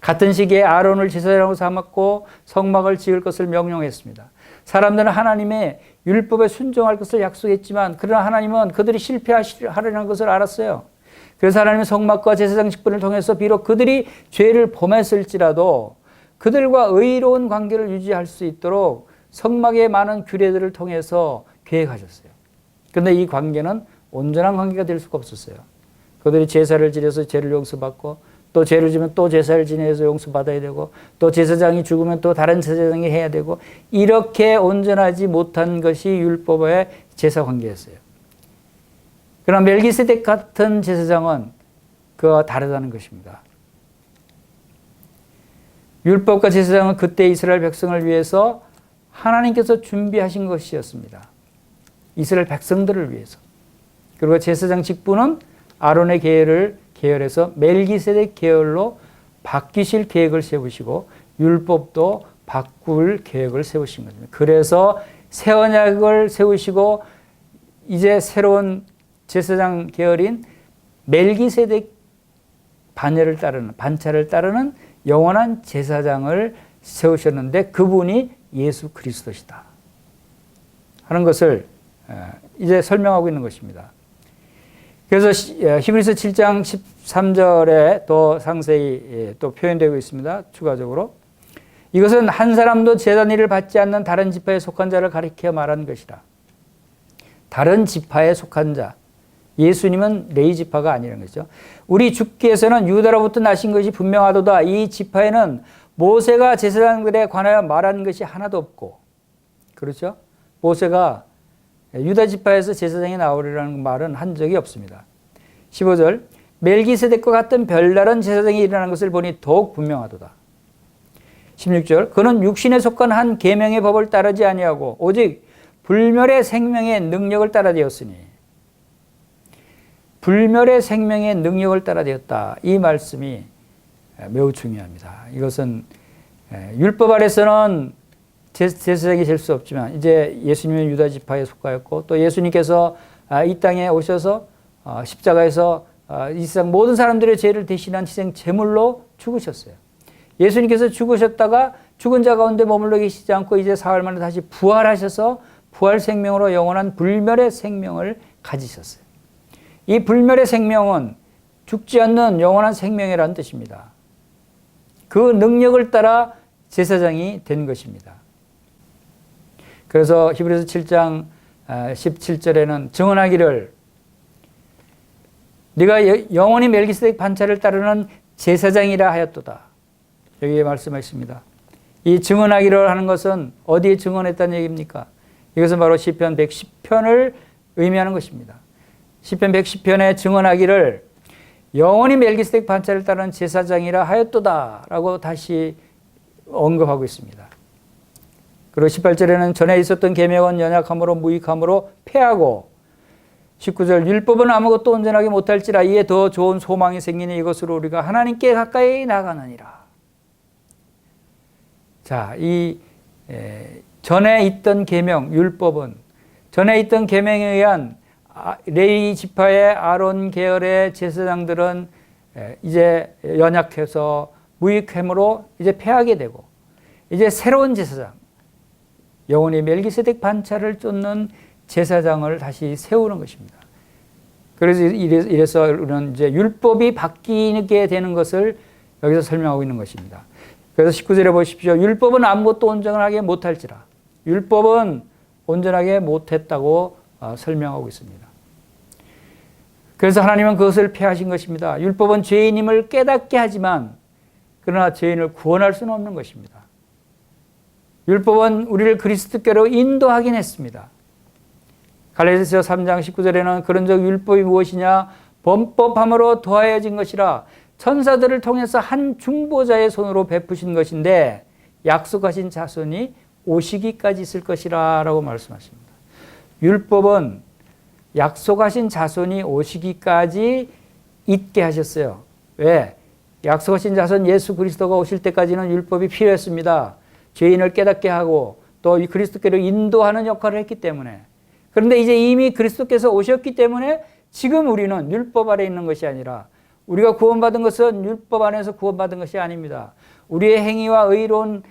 같은 시기에 아론을 제사장으로 삼았고 성막을 지을 것을 명령했습니다. 사람들은 하나님의 율법에 순종할 것을 약속했지만 그러나 하나님은 그들이 실패하리라는 것을 알았어요. 그래서 하나님은 성막과 제사장 직분을 통해서 비록 그들이 죄를 범했을지라도 그들과 의로운 관계를 유지할 수 있도록 성막의 많은 규례들을 통해서 계획하셨어요. 그런데 이 관계는 온전한 관계가 될 수가 없었어요. 그들이 제사를 지내서 죄를 용서받고 또 죄를 지면 또 제사를 지내서 용서받아야 되고 또 제사장이 죽으면 또 다른 제사장이 해야 되고 이렇게 온전하지 못한 것이 율법의 제사 관계였어요. 그러나 멜기세덱 같은 제사장은 그와 다르다는 것입니다. 율법과 제사장은 그때 이스라엘 백성을 위해서 하나님께서 준비하신 것이었습니다. 이스라엘 백성들을 위해서. 그리고 제사장 직분은 아론의 계열에서 멜기세덱 계열로 바뀌실 계획을 세우시고 율법도 바꿀 계획을 세우신 겁니다. 그래서 새 언약을 세우시고 이제 새로운 제사장 계열인 멜기세덱 반차를 따르는 영원한 제사장을 세우셨는데 그분이 예수 그리스도시다 하는 것을 이제 설명하고 있는 것입니다. 그래서 히브리서 7장 13절에 더 상세히 또 표현되고 있습니다. 추가적으로 이것은 한 사람도 제단 일을 받지 않는 다른 지파에 속한 자를 가리켜 말한 것이라. 다른 지파에 속한 자, 예수님은 레위 지파가 아니라는 거죠. 우리 주께서는 유다로부터 나신 것이 분명하도다. 이 지파에는 모세가 제사장들에 관하여 말한 것이 하나도 없고, 그렇죠? 모세가 유다 지파에서 제사장이 나오리라는 말은 한 적이 없습니다. 15절 멜기세덱과 같은 별다른 제사장이 일어나는 것을 보니 더욱 분명하도다. 16절 그는 육신에 속한 한 계명의 법을 따르지 아니하고 오직 불멸의 생명의 능력을 따라되었으니 불멸의 생명의 능력을 따라되었다. 이 말씀이 매우 중요합니다. 이것은 율법 아래서는 제사장이 될 수 없지만 이제 예수님은 유다 지파에 속하였고 또 예수님께서 이 땅에 오셔서 십자가에서 이 세상 모든 사람들의 죄를 대신한 희생 제물로 죽으셨어요. 예수님께서 죽으셨다가 죽은 자 가운데 머물러 계시지 않고 이제 사흘 만에 다시 부활하셔서 부활 생명으로 영원한 불멸의 생명을 가지셨어요. 이 불멸의 생명은 죽지 않는 영원한 생명이라는 뜻입니다. 그 능력을 따라 제사장이 된 것입니다. 그래서 히브리서 7장 17절에는 증언하기를 네가 영원히 멜기세덱 반차를 따르는 제사장이라 하였도다. 여기에 말씀하십니다. 이 증언하기를 하는 것은 어디에 증언했다는 얘기입니까? 이것은 바로 시편 110편을 의미하는 것입니다. 시편 110편에 증언하기를 영원히 멜기세덱 반차를 따르는 제사장이라 하였도다 라고 다시 언급하고 있습니다. 그리고 18절에는 전에 있었던 계명은 연약함으로 무익함으로 패하고 19절 율법은 아무것도 온전하게 못할지라 이에 더 좋은 소망이 생기니 이것으로 우리가 하나님께 가까이 나가느니라. 자, 이 전에 있던 계명 율법은 전에 있던 계명에 의한 레위 지파의 아론 계열의 제사장들은 이제 연약해서 무익함으로 이제 패하게 되고 이제 새로운 제사장 영원히 멜기세덱 반차를 쫓는 제사장을 다시 세우는 것입니다. 그래서 이래서 우리는 이제 율법이 바뀌게 되는 것을 여기서 설명하고 있는 것입니다. 그래서 19절에 보십시오. 율법은 아무것도 온전하게 못할지라. 율법은 온전하게 못했다고 설명하고 있습니다. 그래서 하나님은 그것을 폐하신 것입니다. 율법은 죄인임을 깨닫게 하지만 그러나 죄인을 구원할 수는 없는 것입니다. 율법은 우리를 그리스도께로 인도하긴 했습니다. 갈라디아서 3장 19절에는 그런즉 율법이 무엇이냐 범법함으로 더하여진 것이라 천사들을 통해서 한 중보자의 손으로 베푸신 것인데 약속하신 자손이 오시기까지 있을 것이라 라고 말씀하십니다. 율법은 약속하신 자손이 오시기까지 있게 하셨어요. 왜? 약속하신 자손 예수 그리스도가 오실 때까지는 율법이 필요했습니다. 죄인을 깨닫게 하고 또 그리스도께로 인도하는 역할을 했기 때문에. 그런데 이제 이미 그리스도께서 오셨기 때문에 지금 우리는 율법 아래 있는 것이 아니라 우리가 구원받은 것은 율법 안에서 구원받은 것이 아닙니다. 우리의 행위와 의로운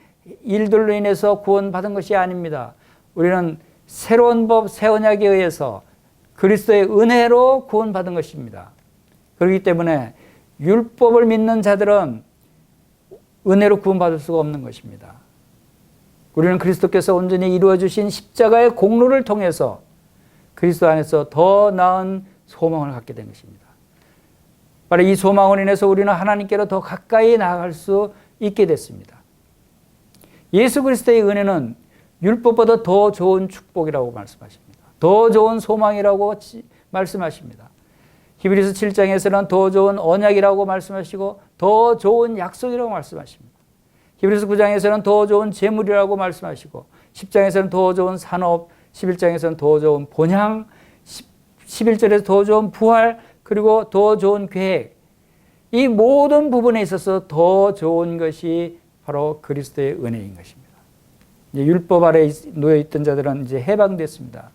일들로 인해서 구원받은 것이 아닙니다. 우리는 새로운 법, 새 언약에 의해서 그리스도의 은혜로 구원받은 것입니다. 그렇기 때문에 율법을 믿는 자들은 은혜로 구원받을 수가 없는 것입니다. 우리는 그리스도께서 온전히 이루어주신 십자가의 공로를 통해서 그리스도 안에서 더 나은 소망을 갖게 된 것입니다. 바로 이 소망으로 인해서 우리는 하나님께로 더 가까이 나아갈 수 있게 됐습니다. 예수 그리스도의 은혜는 율법보다 더 좋은 축복이라고 말씀하십니다. 더 좋은 소망이라고 말씀하십니다. 히브리서 7장에서는 더 좋은 언약이라고 말씀하시고 더 좋은 약속이라고 말씀하십니다. 히브리서 9장에서는 더 좋은 재물이라고 말씀하시고 10장에서는 더 좋은 산업, 11장에서는 더 좋은 본향, 11절에서 더 좋은 부활, 그리고 더 좋은 계획. 이 모든 부분에 있어서 더 좋은 것이 바로 그리스도의 은혜인 것입니다. 율법 아래 놓여있던 자들은 이제 해방됐습니다.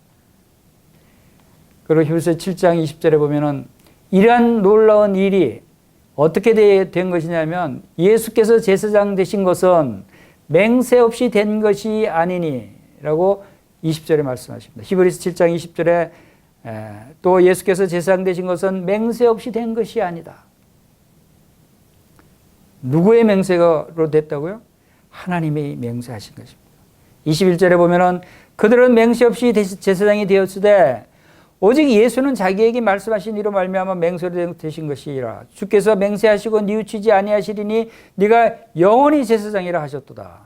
그리고 히브리서 7장 20절에 보면은 이러한 놀라운 일이 어떻게 된 것이냐면 예수께서 제사장 되신 것은 맹세 없이 된 것이 아니니라고 20절에 말씀하십니다. 히브리서 7장 20절에 또 예수께서 제사장 되신 것은 맹세 없이 된 것이 아니다. 누구의 맹세로 됐다고요? 하나님이 맹세하신 것입니다. 21절에 보면은 그들은 맹세 없이 제사장이 되었으되 오직 예수는 자기에게 말씀하신 이로 말미암아 맹세로 되신 것이라. 주께서 맹세하시고 뉘우치지 아니하시리니 네가 영원히 제사장이라 하셨도다.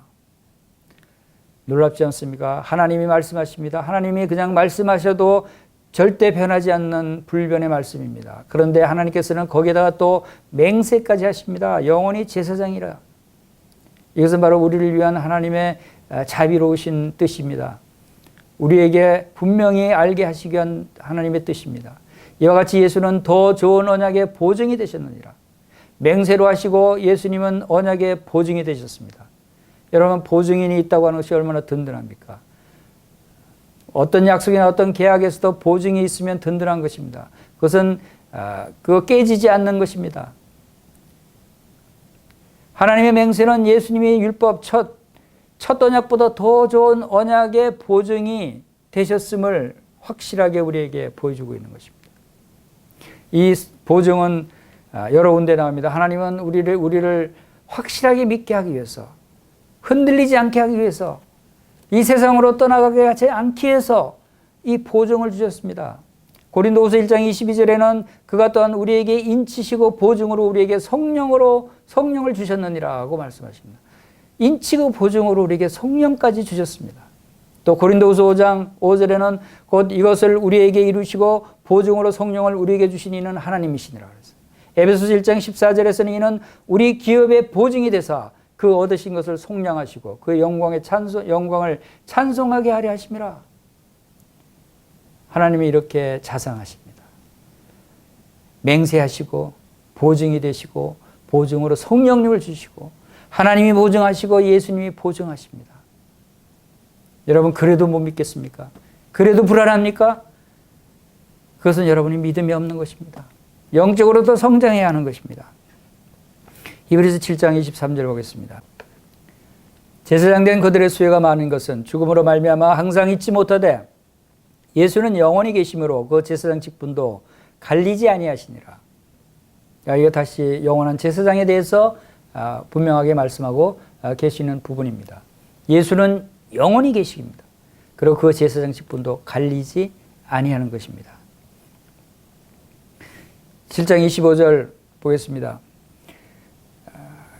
놀랍지 않습니까? 하나님이 말씀하십니다. 하나님이 그냥 말씀하셔도 절대 변하지 않는 불변의 말씀입니다. 그런데 하나님께서는 거기에다가 또 맹세까지 하십니다. 영원히 제사장이라. 이것은 바로 우리를 위한 하나님의 자비로우신 뜻입니다. 우리에게 분명히 알게 하시기 위한 하나님의 뜻입니다. 이와 같이 예수는 더 좋은 언약의 보증이 되셨느니라. 맹세로 하시고 예수님은 언약의 보증이 되셨습니다. 여러분, 보증인이 있다고 하는 것이 얼마나 든든합니까? 어떤 약속이나 어떤 계약에서도 보증이 있으면 든든한 것입니다. 그것은 그거 깨지지 않는 것입니다. 하나님의 맹세는 예수님이 율법 첫 첫 언약보다 더 좋은 언약의 보증이 되셨음을 확실하게 우리에게 보여주고 있는 것입니다. 이 보증은 여러 군데 나옵니다. 하나님은 우리를 확실하게 믿게 하기 위해서, 흔들리지 않게 하기 위해서, 이 세상으로 떠나가게 하지 않기 위해서 이 보증을 주셨습니다. 고린도후서 1장 22절에는 그가 또한 우리에게 인치시고 보증으로 우리에게 성령을 주셨느니라고 말씀하십니다. 인치고 보증으로 우리에게 성령까지 주셨습니다. 또 고린도후서 5장 5절에는 곧 이것을 우리에게 이루시고 보증으로 성령을 우리에게 주신 이는 하나님이시니라 그랬어요. 에베소서 1장 14절에서는 이는 우리 기업의 보증이 되사 그 얻으신 것을 속량하시고 그 영광을 찬송하게 하려 하심이라. 하나님이 이렇게 자상하십니다. 맹세하시고 보증이 되시고 보증으로 성령님을 주시고 하나님이 보증하시고 예수님이 보증하십니다. 여러분 그래도 못 믿겠습니까? 그래도 불안합니까? 그것은 여러분이 믿음이 없는 것입니다. 영적으로도 성장해야 하는 것입니다. 히브리서 7장 23절 보겠습니다. 제사장된 그들의 수혜가 많은 것은 죽음으로 말미암아 항상 잊지 못하되 예수는 영원히 계심으로 그 제사장 직분도 갈리지 아니하시니라. 이거 다시 영원한 제사장에 대해서 분명하게 말씀하고 계시는 부분입니다. 예수는 영원히 계십니다. 그리고 그 제사장 직분도 갈리지 아니하는 것입니다. 7장 25절 보겠습니다.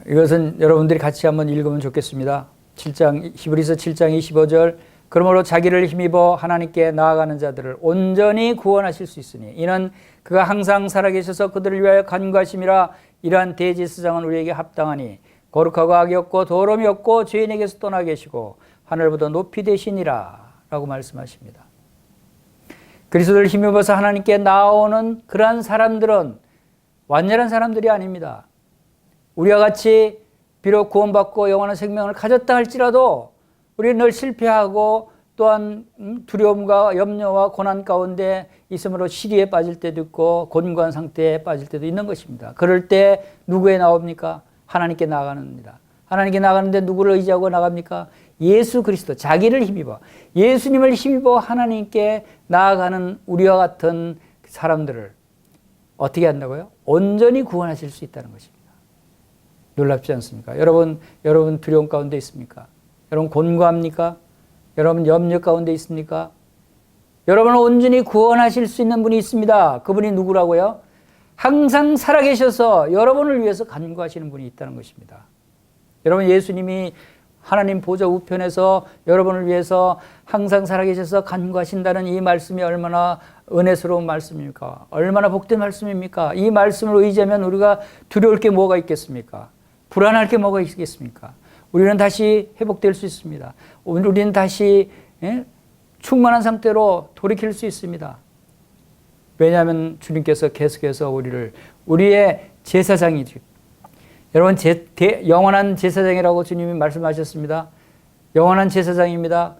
이것은 여러분들이 같이 한번 읽으면 좋겠습니다. 히브리서 7장 25절 그러므로 자기를 힘입어 하나님께 나아가는 자들을 온전히 구원하실 수 있으니 이는 그가 항상 살아계셔서 그들을 위하여 간구하심이라. 이러한 대제사장은 우리에게 합당하니 거룩하고 악이 없고 더러움이 없고 죄인에게서 떠나 계시고 하늘보다 높이 되시니라 라고 말씀하십니다. 그리스도를 힘입어서 하나님께 나아오는 그러한 사람들은 완전한 사람들이 아닙니다. 우리와 같이 비록 구원받고 영원한 생명을 가졌다 할지라도 우리는 늘 실패하고 또한 두려움과 염려와 고난 가운데 있으므로 시리에 빠질 때도 있고 곤고한 상태에 빠질 때도 있는 것입니다. 그럴 때 누구에 나옵니까? 하나님께 나아가는입니다. 하나님께 나가는데 누구를 의지하고 나갑니까? 예수 그리스도, 자기를 힘입어 예수님을 힘입어 하나님께 나아가는 우리와 같은 사람들을 어떻게 한다고요? 온전히 구원하실 수 있다는 것입니다. 놀랍지 않습니까? 여러분 두려움 가운데 있습니까? 여러분 곤고합니까? 여러분 염려 가운데 있습니까? 여러분을 온전히 구원하실 수 있는 분이 있습니다. 그분이 누구라고요? 항상 살아계셔서 여러분을 위해서 간구하시는 분이 있다는 것입니다. 여러분 예수님이 하나님 보좌 우편에서 여러분을 위해서 항상 살아계셔서 간구하신다는 이 말씀이 얼마나 은혜스러운 말씀입니까? 얼마나 복된 말씀입니까? 이 말씀을 의지하면 우리가 두려울 게 뭐가 있겠습니까? 불안할 게 뭐가 있겠습니까? 우리는 다시 회복될 수 있습니다. 우리는 다시 충만한 상태로 돌이킬 수 있습니다. 왜냐하면 주님께서 계속해서 우리의 제사장이죠. 여러분 영원한 제사장이라고 주님이 말씀하셨습니다. 영원한 제사장입니다.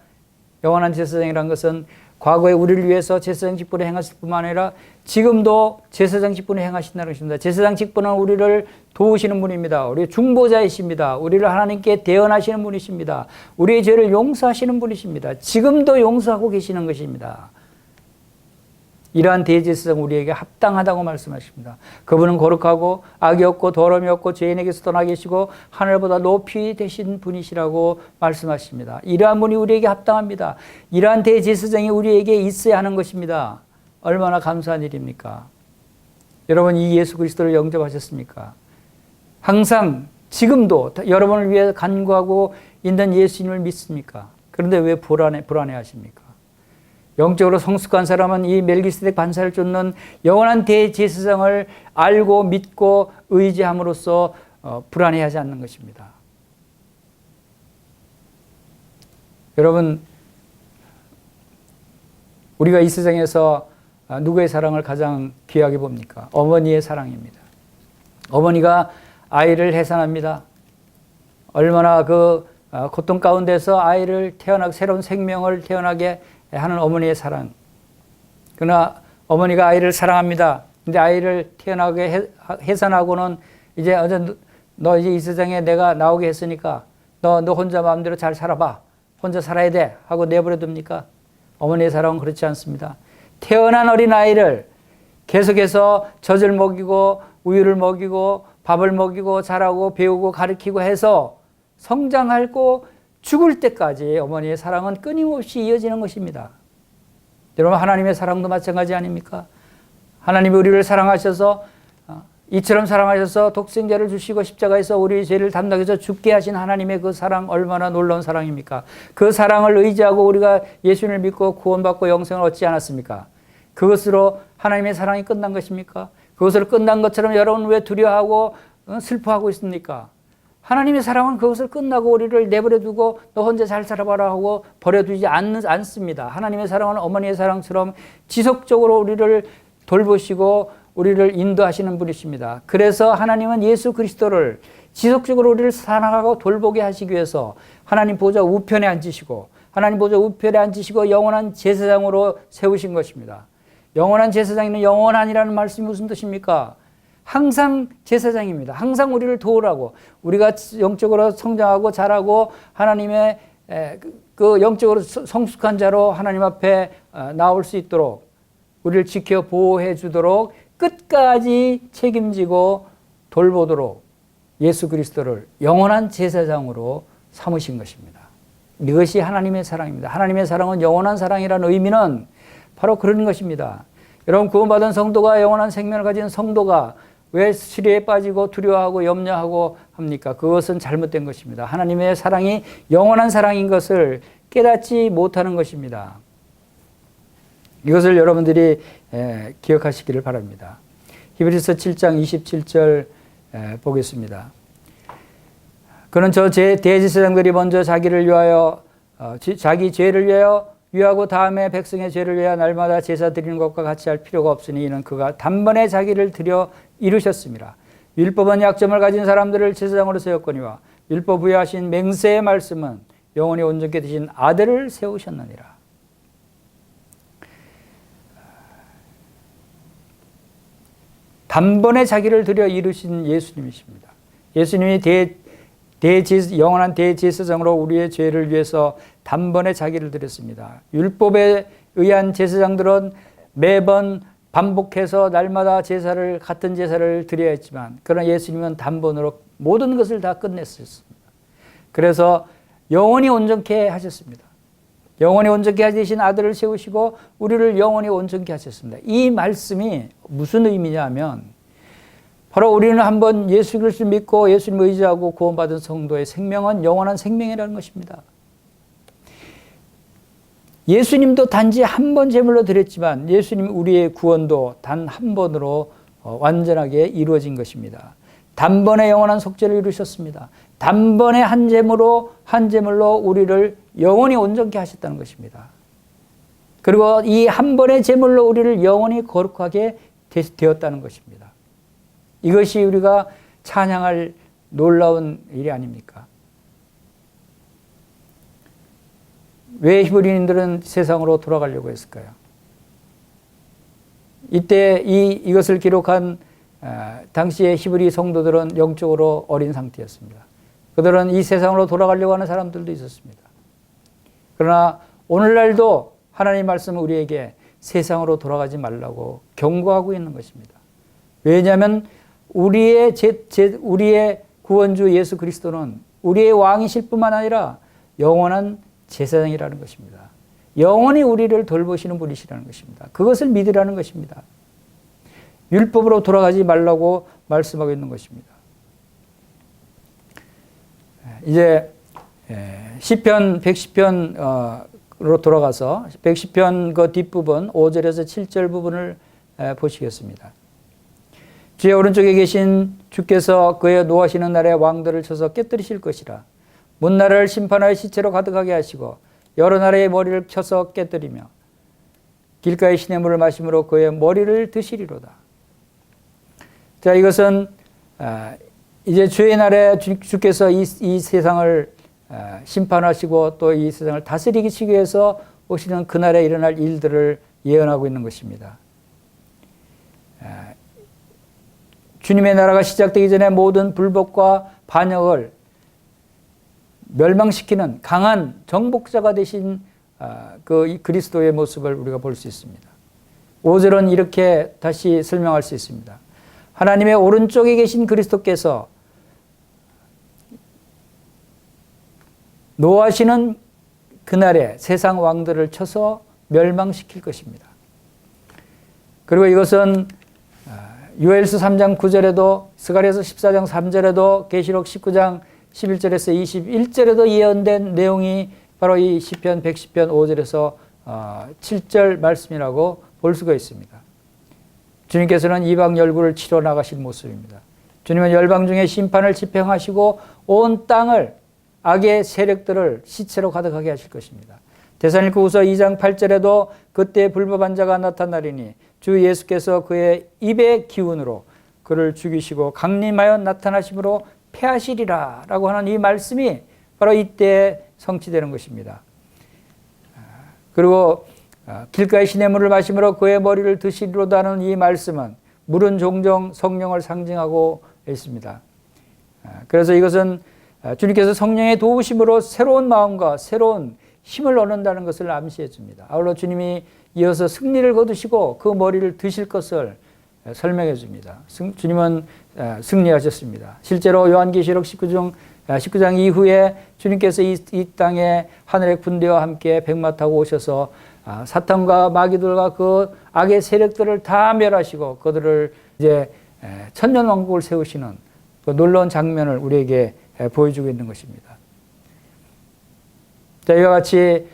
영원한 제사장이라는 것은 과거에 우리를 위해서 제사장 직분을 행하실 뿐만 아니라 지금도 제사장 직분을 행하신다는 것입니다. 제사장 직분은 우리를 도우시는 분입니다. 우리의 중보자이십니다. 우리를 하나님께 대언하시는 분이십니다. 우리의 죄를 용서하시는 분이십니다. 지금도 용서하고 계시는 것입니다. 이러한 대제사장 우리에게 합당하다고 말씀하십니다. 그분은 거룩하고 악이 없고 더러움이 없고 죄인에게서 떠나 계시고 하늘보다 높이 되신 분이시라고 말씀하십니다. 이러한 분이 우리에게 합당합니다. 이러한 대제사장이 우리에게 있어야 하는 것입니다. 얼마나 감사한 일입니까? 여러분 이 예수 그리스도를 영접하셨습니까? 항상 지금도 여러분을 위해 간구하고 있는 예수님을 믿습니까? 그런데 왜 불안해하십니까? 영적으로 성숙한 사람은 이 멜기세덱 반사를 쫓는 영원한 대제사장을 알고 믿고 의지함으로써 불안해하지 않는 것입니다. 여러분 우리가 이 세상에서 누구의 사랑을 가장 귀하게 봅니까? 어머니의 사랑입니다. 어머니가 아이를 해산합니다. 얼마나 그 고통 가운데서 아이를 새로운 생명을 태어나게 하는 어머니의 사랑. 그러나 어머니가 아이를 사랑합니다. 근데 아이를 태어나게 해산하고는 이제 너 이제 이 세상에 내가 나오게 했으니까 너 혼자 마음대로 잘 살아봐. 혼자 살아야 돼. 하고 내버려 둡니까? 어머니의 사랑은 그렇지 않습니다. 태어난 어린아이를 계속해서 젖을 먹이고 우유를 먹이고 밥을 먹이고 자라고 배우고 가르치고 해서 성장하고 죽을 때까지 어머니의 사랑은 끊임없이 이어지는 것입니다. 여러분, 하나님의 사랑도 마찬가지 아닙니까? 하나님이 우리를 사랑하셔서 이처럼 사랑하셔서 독생자를 주시고 십자가에서 우리의 죄를 담당해서 죽게 하신 하나님의 그 사랑, 얼마나 놀라운 사랑입니까? 그 사랑을 의지하고 우리가 예수님을 믿고 구원받고 영생을 얻지 않았습니까? 그것으로 하나님의 사랑이 끝난 것입니까? 그것으로 끝난 것처럼 여러분 왜 두려워하고 슬퍼하고 있습니까? 하나님의 사랑은 그것을 끝나고 우리를 내버려 두고 너 혼자 잘 살아봐라 하고 버려두지 않습니다. 하나님의 사랑은 어머니의 사랑처럼 지속적으로 우리를 돌보시고 우리를 인도하시는 분이십니다. 그래서 하나님은 예수 그리스도를 지속적으로 우리를 사랑하고 돌보게 하시기 위해서 하나님 보좌 우편에 앉으시고 하나님 보좌 우편에 앉으시고 영원한 제사장으로 세우신 것입니다. 영원한 제사장이는 영원한이라는 말씀이 무슨 뜻입니까? 항상 제사장입니다. 항상 우리를 도우라고, 우리가 영적으로 성장하고 자라고 하나님의 그 영적으로 성숙한 자로 하나님 앞에 나올 수 있도록 우리를 지켜 보호해 주도록 끝까지 책임지고 돌보도록 예수 그리스도를 영원한 제사장으로 삼으신 것입니다. 이것이 하나님의 사랑입니다. 하나님의 사랑은 영원한 사랑이라는 의미는 바로 그런 것입니다. 여러분, 구원받은 성도가, 영원한 생명을 가진 성도가 왜 수리에 빠지고 두려워하고 염려하고 합니까? 그것은 잘못된 것입니다. 하나님의 사랑이 영원한 사랑인 것을 깨닫지 못하는 것입니다. 이것을 여러분들이 기억하시기를 바랍니다. 히브리서 7장 27절 보겠습니다. 그는 저 대제사장들이 먼저 자기를 위하여 자기 죄를 위하여 위하고 다음에 백성의 죄를 위하여 날마다 제사 드리는 것과 같이 할 필요가 없으니 이는 그가 단번에 자기를 드려 이루셨습니다. 율법은 약점을 가진 사람들을 제사장으로 세웠거니와 율법 위에 하신 맹세의 말씀은 영원히 온전케 되신 아들을 세우셨느니라. 단번에 자기를 드려 이루신 예수님이십니다. 예수님이 영원한 대제사장으로 우리의 죄를 위해서 단번에 자기를 드렸습니다. 율법에 의한 제사장들은 매번 반복해서 날마다 같은 제사를 드려야 했지만, 그러나 예수님은 단번으로 모든 것을 다 끝냈습니다. 그래서 영원히 온전케 하셨습니다. 영원히 온전케 하신 아들을 세우시고 우리를 영원히 온전케 하셨습니다. 이 말씀이 무슨 의미냐 하면, 바로 우리는 한번 예수 그리스도를 믿고 예수님을 의지하고 구원받은 성도의 생명은 영원한 생명이라는 것입니다. 예수님도 단지 한 번 제물로 드렸지만 예수님 우리의 구원도 단 한 번으로 완전하게 이루어진 것입니다. 단번에 영원한 속죄를 이루셨습니다. 단번에 한 제물로 우리를 영원히 온전케 하셨다는 것입니다. 그리고 이 한 번의 제물로 우리를 영원히 거룩하게 되었다는 것입니다. 이것이 우리가 찬양할 놀라운 일이 아닙니까? 왜 히브리인들은 세상으로 돌아가려고 했을까요? 이때 이것을 기록한 당시의 히브리 성도들은 영적으로 어린 상태였습니다. 그들은 이 세상으로 돌아가려고 하는 사람들도 있었습니다. 그러나 오늘날도 하나님 말씀은 우리에게 세상으로 돌아가지 말라고 경고하고 있는 것입니다. 왜냐하면 우리의 구원주 예수 그리스도는 우리의 왕이실 뿐만 아니라 영원한 제사장이라는 것입니다. 영원히 우리를 돌보시는 분이시라는 것입니다. 그것을 믿으라는 것입니다. 율법으로 돌아가지 말라고 말씀하고 있는 것입니다. 이제 시편 110편으로 돌아가서 110편 그 뒷부분 5절에서 7절 부분을 보시겠습니다. 주의 오른쪽에 계신 주께서 그의 노하시는 날에 왕들을 쳐서 깨뜨리실 것이라. 문나라를 심판하여 시체로 가득하게 하시고 여러 나라의 머리를 쳐서 깨뜨리며 길가의 시냇물을 마심으로 그의 머리를 드시리로다. 자, 이것은 이제 주의 날에 주께서 이 세상을 심판하시고 또 이 세상을 다스리기 위해서 오시는 그날에 일어날 일들을 예언하고 있는 것입니다. 주님의 나라가 시작되기 전에 모든 불법과 반역을 멸망시키는 강한 정복자가 되신 그 그리스도의 모습을 우리가 볼 수 있습니다. 5절은 이렇게 다시 설명할 수 있습니다. 하나님의 오른쪽에 계신 그리스도께서 노하시는 그날에 세상 왕들을 쳐서 멸망시킬 것입니다. 그리고 이것은 요엘서 3장 9절에도, 스가랴서 14장 3절에도, 계시록 19장 11절에서 21절에도 예언된 내용이 바로 이 시편 110편 5절에서 7절 말씀이라고 볼 수가 있습니다. 주님께서는 이방 열국을 치러 나가실 모습입니다. 주님은 열방 중에 심판을 집행하시고 온 땅을 악의 세력들을 시체로 가득하게 하실 것입니다. 데살로니가후서 2장 8절에도 그때 불법한 자가 나타나리니 주 예수께서 그의 입의 기운으로 그를 죽이시고 강림하여 나타나심으로 패하시리라 라고 하는 이 말씀이 바로 이때 성취되는 것입니다. 그리고 길가의 시냇물을 마심으로 그의 머리를 드시리로다 하는 이 말씀은 물은 종종 성령을 상징하고 있습니다. 그래서 이것은 주님께서 성령의 도우심으로 새로운 마음과 새로운 힘을 얻는다는 것을 암시해 줍니다. 아울러 주님이 이어서 승리를 거두시고 그 머리를 드실 것을 설명해 줍니다. 주님은 승리하셨습니다. 실제로 요한계시록 19장 이후에 주님께서 이 땅에 하늘의 군대와 함께 백마 타고 오셔서 사탄과 마귀들과 그 악의 세력들을 다 멸하시고 그들을 이제 천년왕국을 세우시는 그 놀라운 장면을 우리에게 보여주고 있는 것입니다. 자, 이와 같이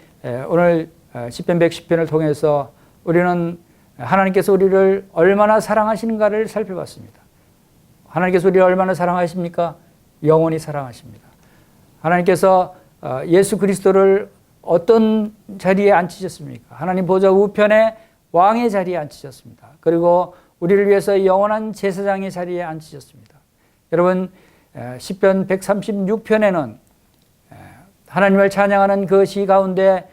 오늘 시편 110편을 통해서 우리는 하나님께서 우리를 얼마나 사랑하시는가를 살펴봤습니다. 하나님께서 우리를 얼마나 사랑하십니까? 영원히 사랑하십니다. 하나님께서 예수 그리스도를 어떤 자리에 앉히셨습니까? 하나님 보좌 우편에 왕의 자리에 앉히셨습니다. 그리고 우리를 위해서 영원한 제사장의 자리에 앉히셨습니다. 여러분, 시편 136편에는 하나님을 찬양하는 그 시 가운데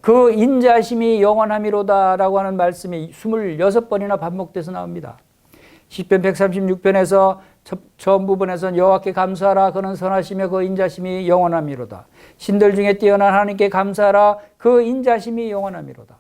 그 인자심이 영원함이로다라고 하는 말씀이 26번이나 반복돼서 나옵니다. 시편 136편에서 처음 부분에서는 여호와께 감사하라 그는 선하시며 그 인자심이 영원함이로다. 신들 중에 뛰어난 하나님께 감사하라 그 인자심이 영원함이로다.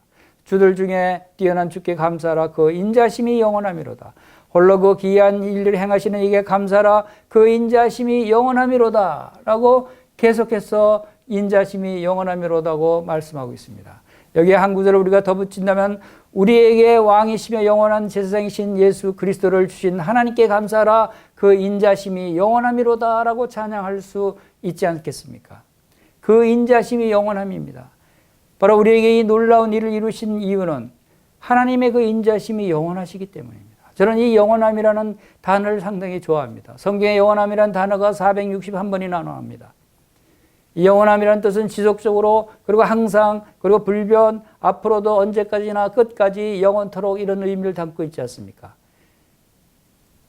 주들 중에 뛰어난 주께 감사하라 그 인자심이 영원함이로다. 홀로 그 기이한 일을 행하시는 이게 감사하라 그 인자심이 영원함이로다 라고 계속해서 인자심이 영원함이로다고 말씀하고 있습니다. 여기에 한 구절을 우리가 더 붙인다면 우리에게 왕이시며 영원한 제사장이신 예수 그리스도를 주신 하나님께 감사하라 그 인자심이 영원함이로다 라고 찬양할 수 있지 않겠습니까? 그 인자심이 영원함입니다. 바로 우리에게 이 놀라운 일을 이루신 이유는 하나님의 그 인자심이 영원하시기 때문입니다. 저는 이 영원함이라는 단어를 상당히 좋아합니다. 성경에 영원함이라는 단어가 461번이나 나옵니다. 이 영원함이라는 뜻은 지속적으로 그리고 항상 그리고 불변 앞으로도 언제까지나 끝까지 영원토록 이런 의미를 담고 있지 않습니까?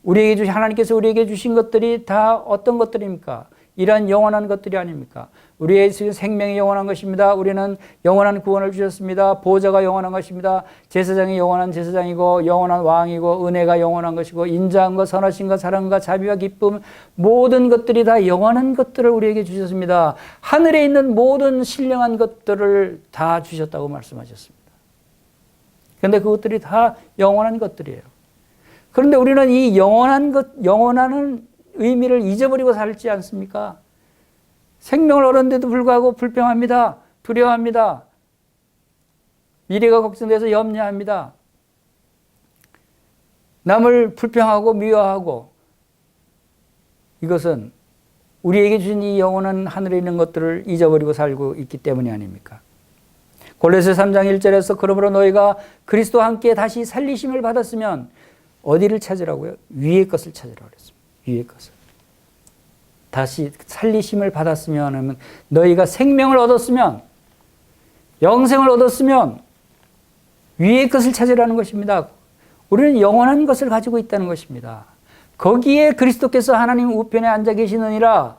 하나님께서 우리에게 주신 것들이 다 어떤 것들입니까? 이러한 영원한 것들이 아닙니까? 우리의 생명이 영원한 것입니다. 우리는 영원한 구원을 주셨습니다. 보호자가 영원한 것입니다. 제사장이 영원한 제사장이고 영원한 왕이고 은혜가 영원한 것이고 인자함과 선하심과 사랑과 자비와 기쁨 모든 것들이 다 영원한 것들을 우리에게 주셨습니다. 하늘에 있는 모든 신령한 것들을 다 주셨다고 말씀하셨습니다. 그런데 그것들이 다 영원한 것들이에요. 그런데 우리는 이 영원한 의미를 잊어버리고 살지 않습니까? 생명을 얻었는데도 불구하고 불평합니다. 두려워합니다. 미래가 걱정돼서 염려합니다. 남을 불평하고 미워하고 이것은 우리에게 주신 이 영원한 하늘에 있는 것들을 잊어버리고 살고 있기 때문이 아닙니까? 골로새 3장 1절에서 그러므로 너희가 그리스도와 함께 다시 살리심을 받았으면 어디를 찾으라고요? 위의 것을 찾으라고 그랬습니다. 위의 것을. 다시 살리심을 받았으면 하면 너희가 생명을 얻었으면 영생을 얻었으면 위의 것을 찾으라는 것입니다. 우리는 영원한 것을 가지고 있다는 것입니다. 거기에 그리스도께서 하나님 우편에 앉아 계시느니라.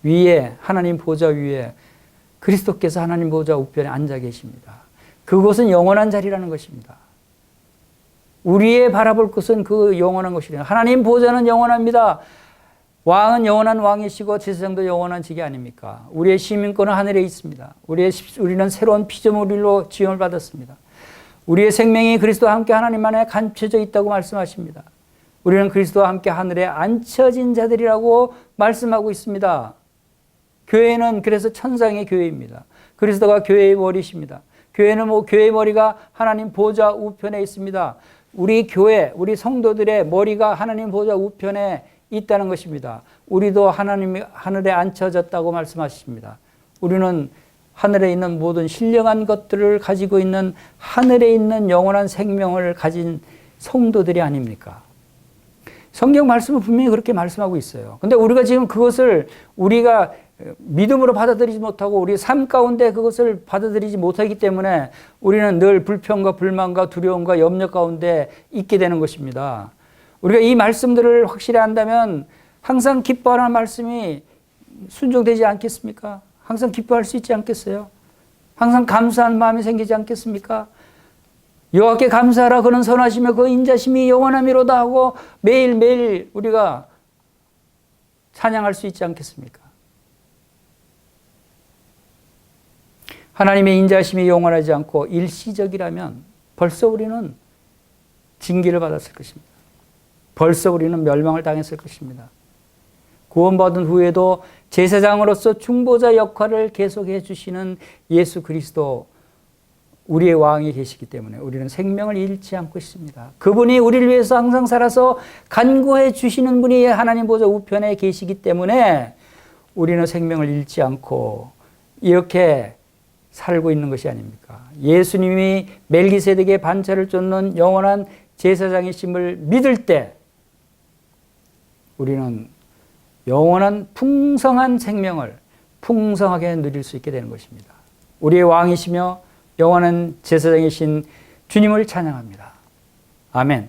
위에 하나님 보좌 위에 그리스도께서 하나님 보좌 우편에 앉아 계십니다. 그곳은 영원한 자리라는 것입니다. 우리의 바라볼 것은 그 영원한 것이래요. 하나님 보좌는 영원합니다. 왕은 영원한 왕이시고 제사장도 영원한 직이 아닙니까? 우리의 시민권은 하늘에 있습니다. 우리는 새로운 피조물로 지음을 받았습니다. 우리의 생명이 그리스도와 함께 하나님 안에 감춰져 있다고 말씀하십니다. 우리는 그리스도와 함께 하늘에 앉혀진 자들이라고 말씀하고 있습니다. 교회는 그래서 천상의 교회입니다. 그리스도가 교회의 머리십니다. 교회는 교회의 머리가 하나님 보좌 우편에 있습니다. 우리 교회, 우리 성도들의 머리가 하나님 보좌 우편에 있다는 것입니다. 우리도 하나님이 하늘에 앉혀졌다고 말씀하십니다. 우리는 하늘에 있는 모든 신령한 것들을 가지고 있는 하늘에 있는 영원한 생명을 가진 성도들이 아닙니까? 성경 말씀은 분명히 그렇게 말씀하고 있어요. 근데 우리가 지금 그것을 우리가 믿음으로 받아들이지 못하고 우리 삶 가운데 그것을 받아들이지 못하기 때문에 우리는 늘 불평과 불만과 두려움과 염려 가운데 있게 되는 것입니다. 우리가 이 말씀들을 확실히 안다면 항상 기뻐하는 말씀이 순종되지 않겠습니까? 항상 기뻐할 수 있지 않겠어요? 항상 감사한 마음이 생기지 않겠습니까? 여호와께 감사하라 그는 선하시며 그 인자심이 영원하미로다 하고 매일매일 우리가 찬양할 수 있지 않겠습니까? 하나님의 인자심이 영원하지 않고 일시적이라면 벌써 우리는 징계를 받았을 것입니다. 벌써 우리는 멸망을 당했을 것입니다. 구원받은 후에도 제사장으로서 중보자 역할을 계속해 주시는 예수 그리스도 우리의 왕이 계시기 때문에 우리는 생명을 잃지 않고 있습니다. 그분이 우리를 위해서 항상 살아서 간구해 주시는 분이 하나님 보좌 우편에 계시기 때문에 우리는 생명을 잃지 않고 이렇게 살고 있는 것이 아닙니까? 예수님이 멜기세덱의 반차를 쫓는 영원한 제사장이심을 믿을 때 우리는 영원한 풍성한 생명을 풍성하게 누릴 수 있게 되는 것입니다. 우리의 왕이시며 영원한 제사장이신 주님을 찬양합니다. 아멘.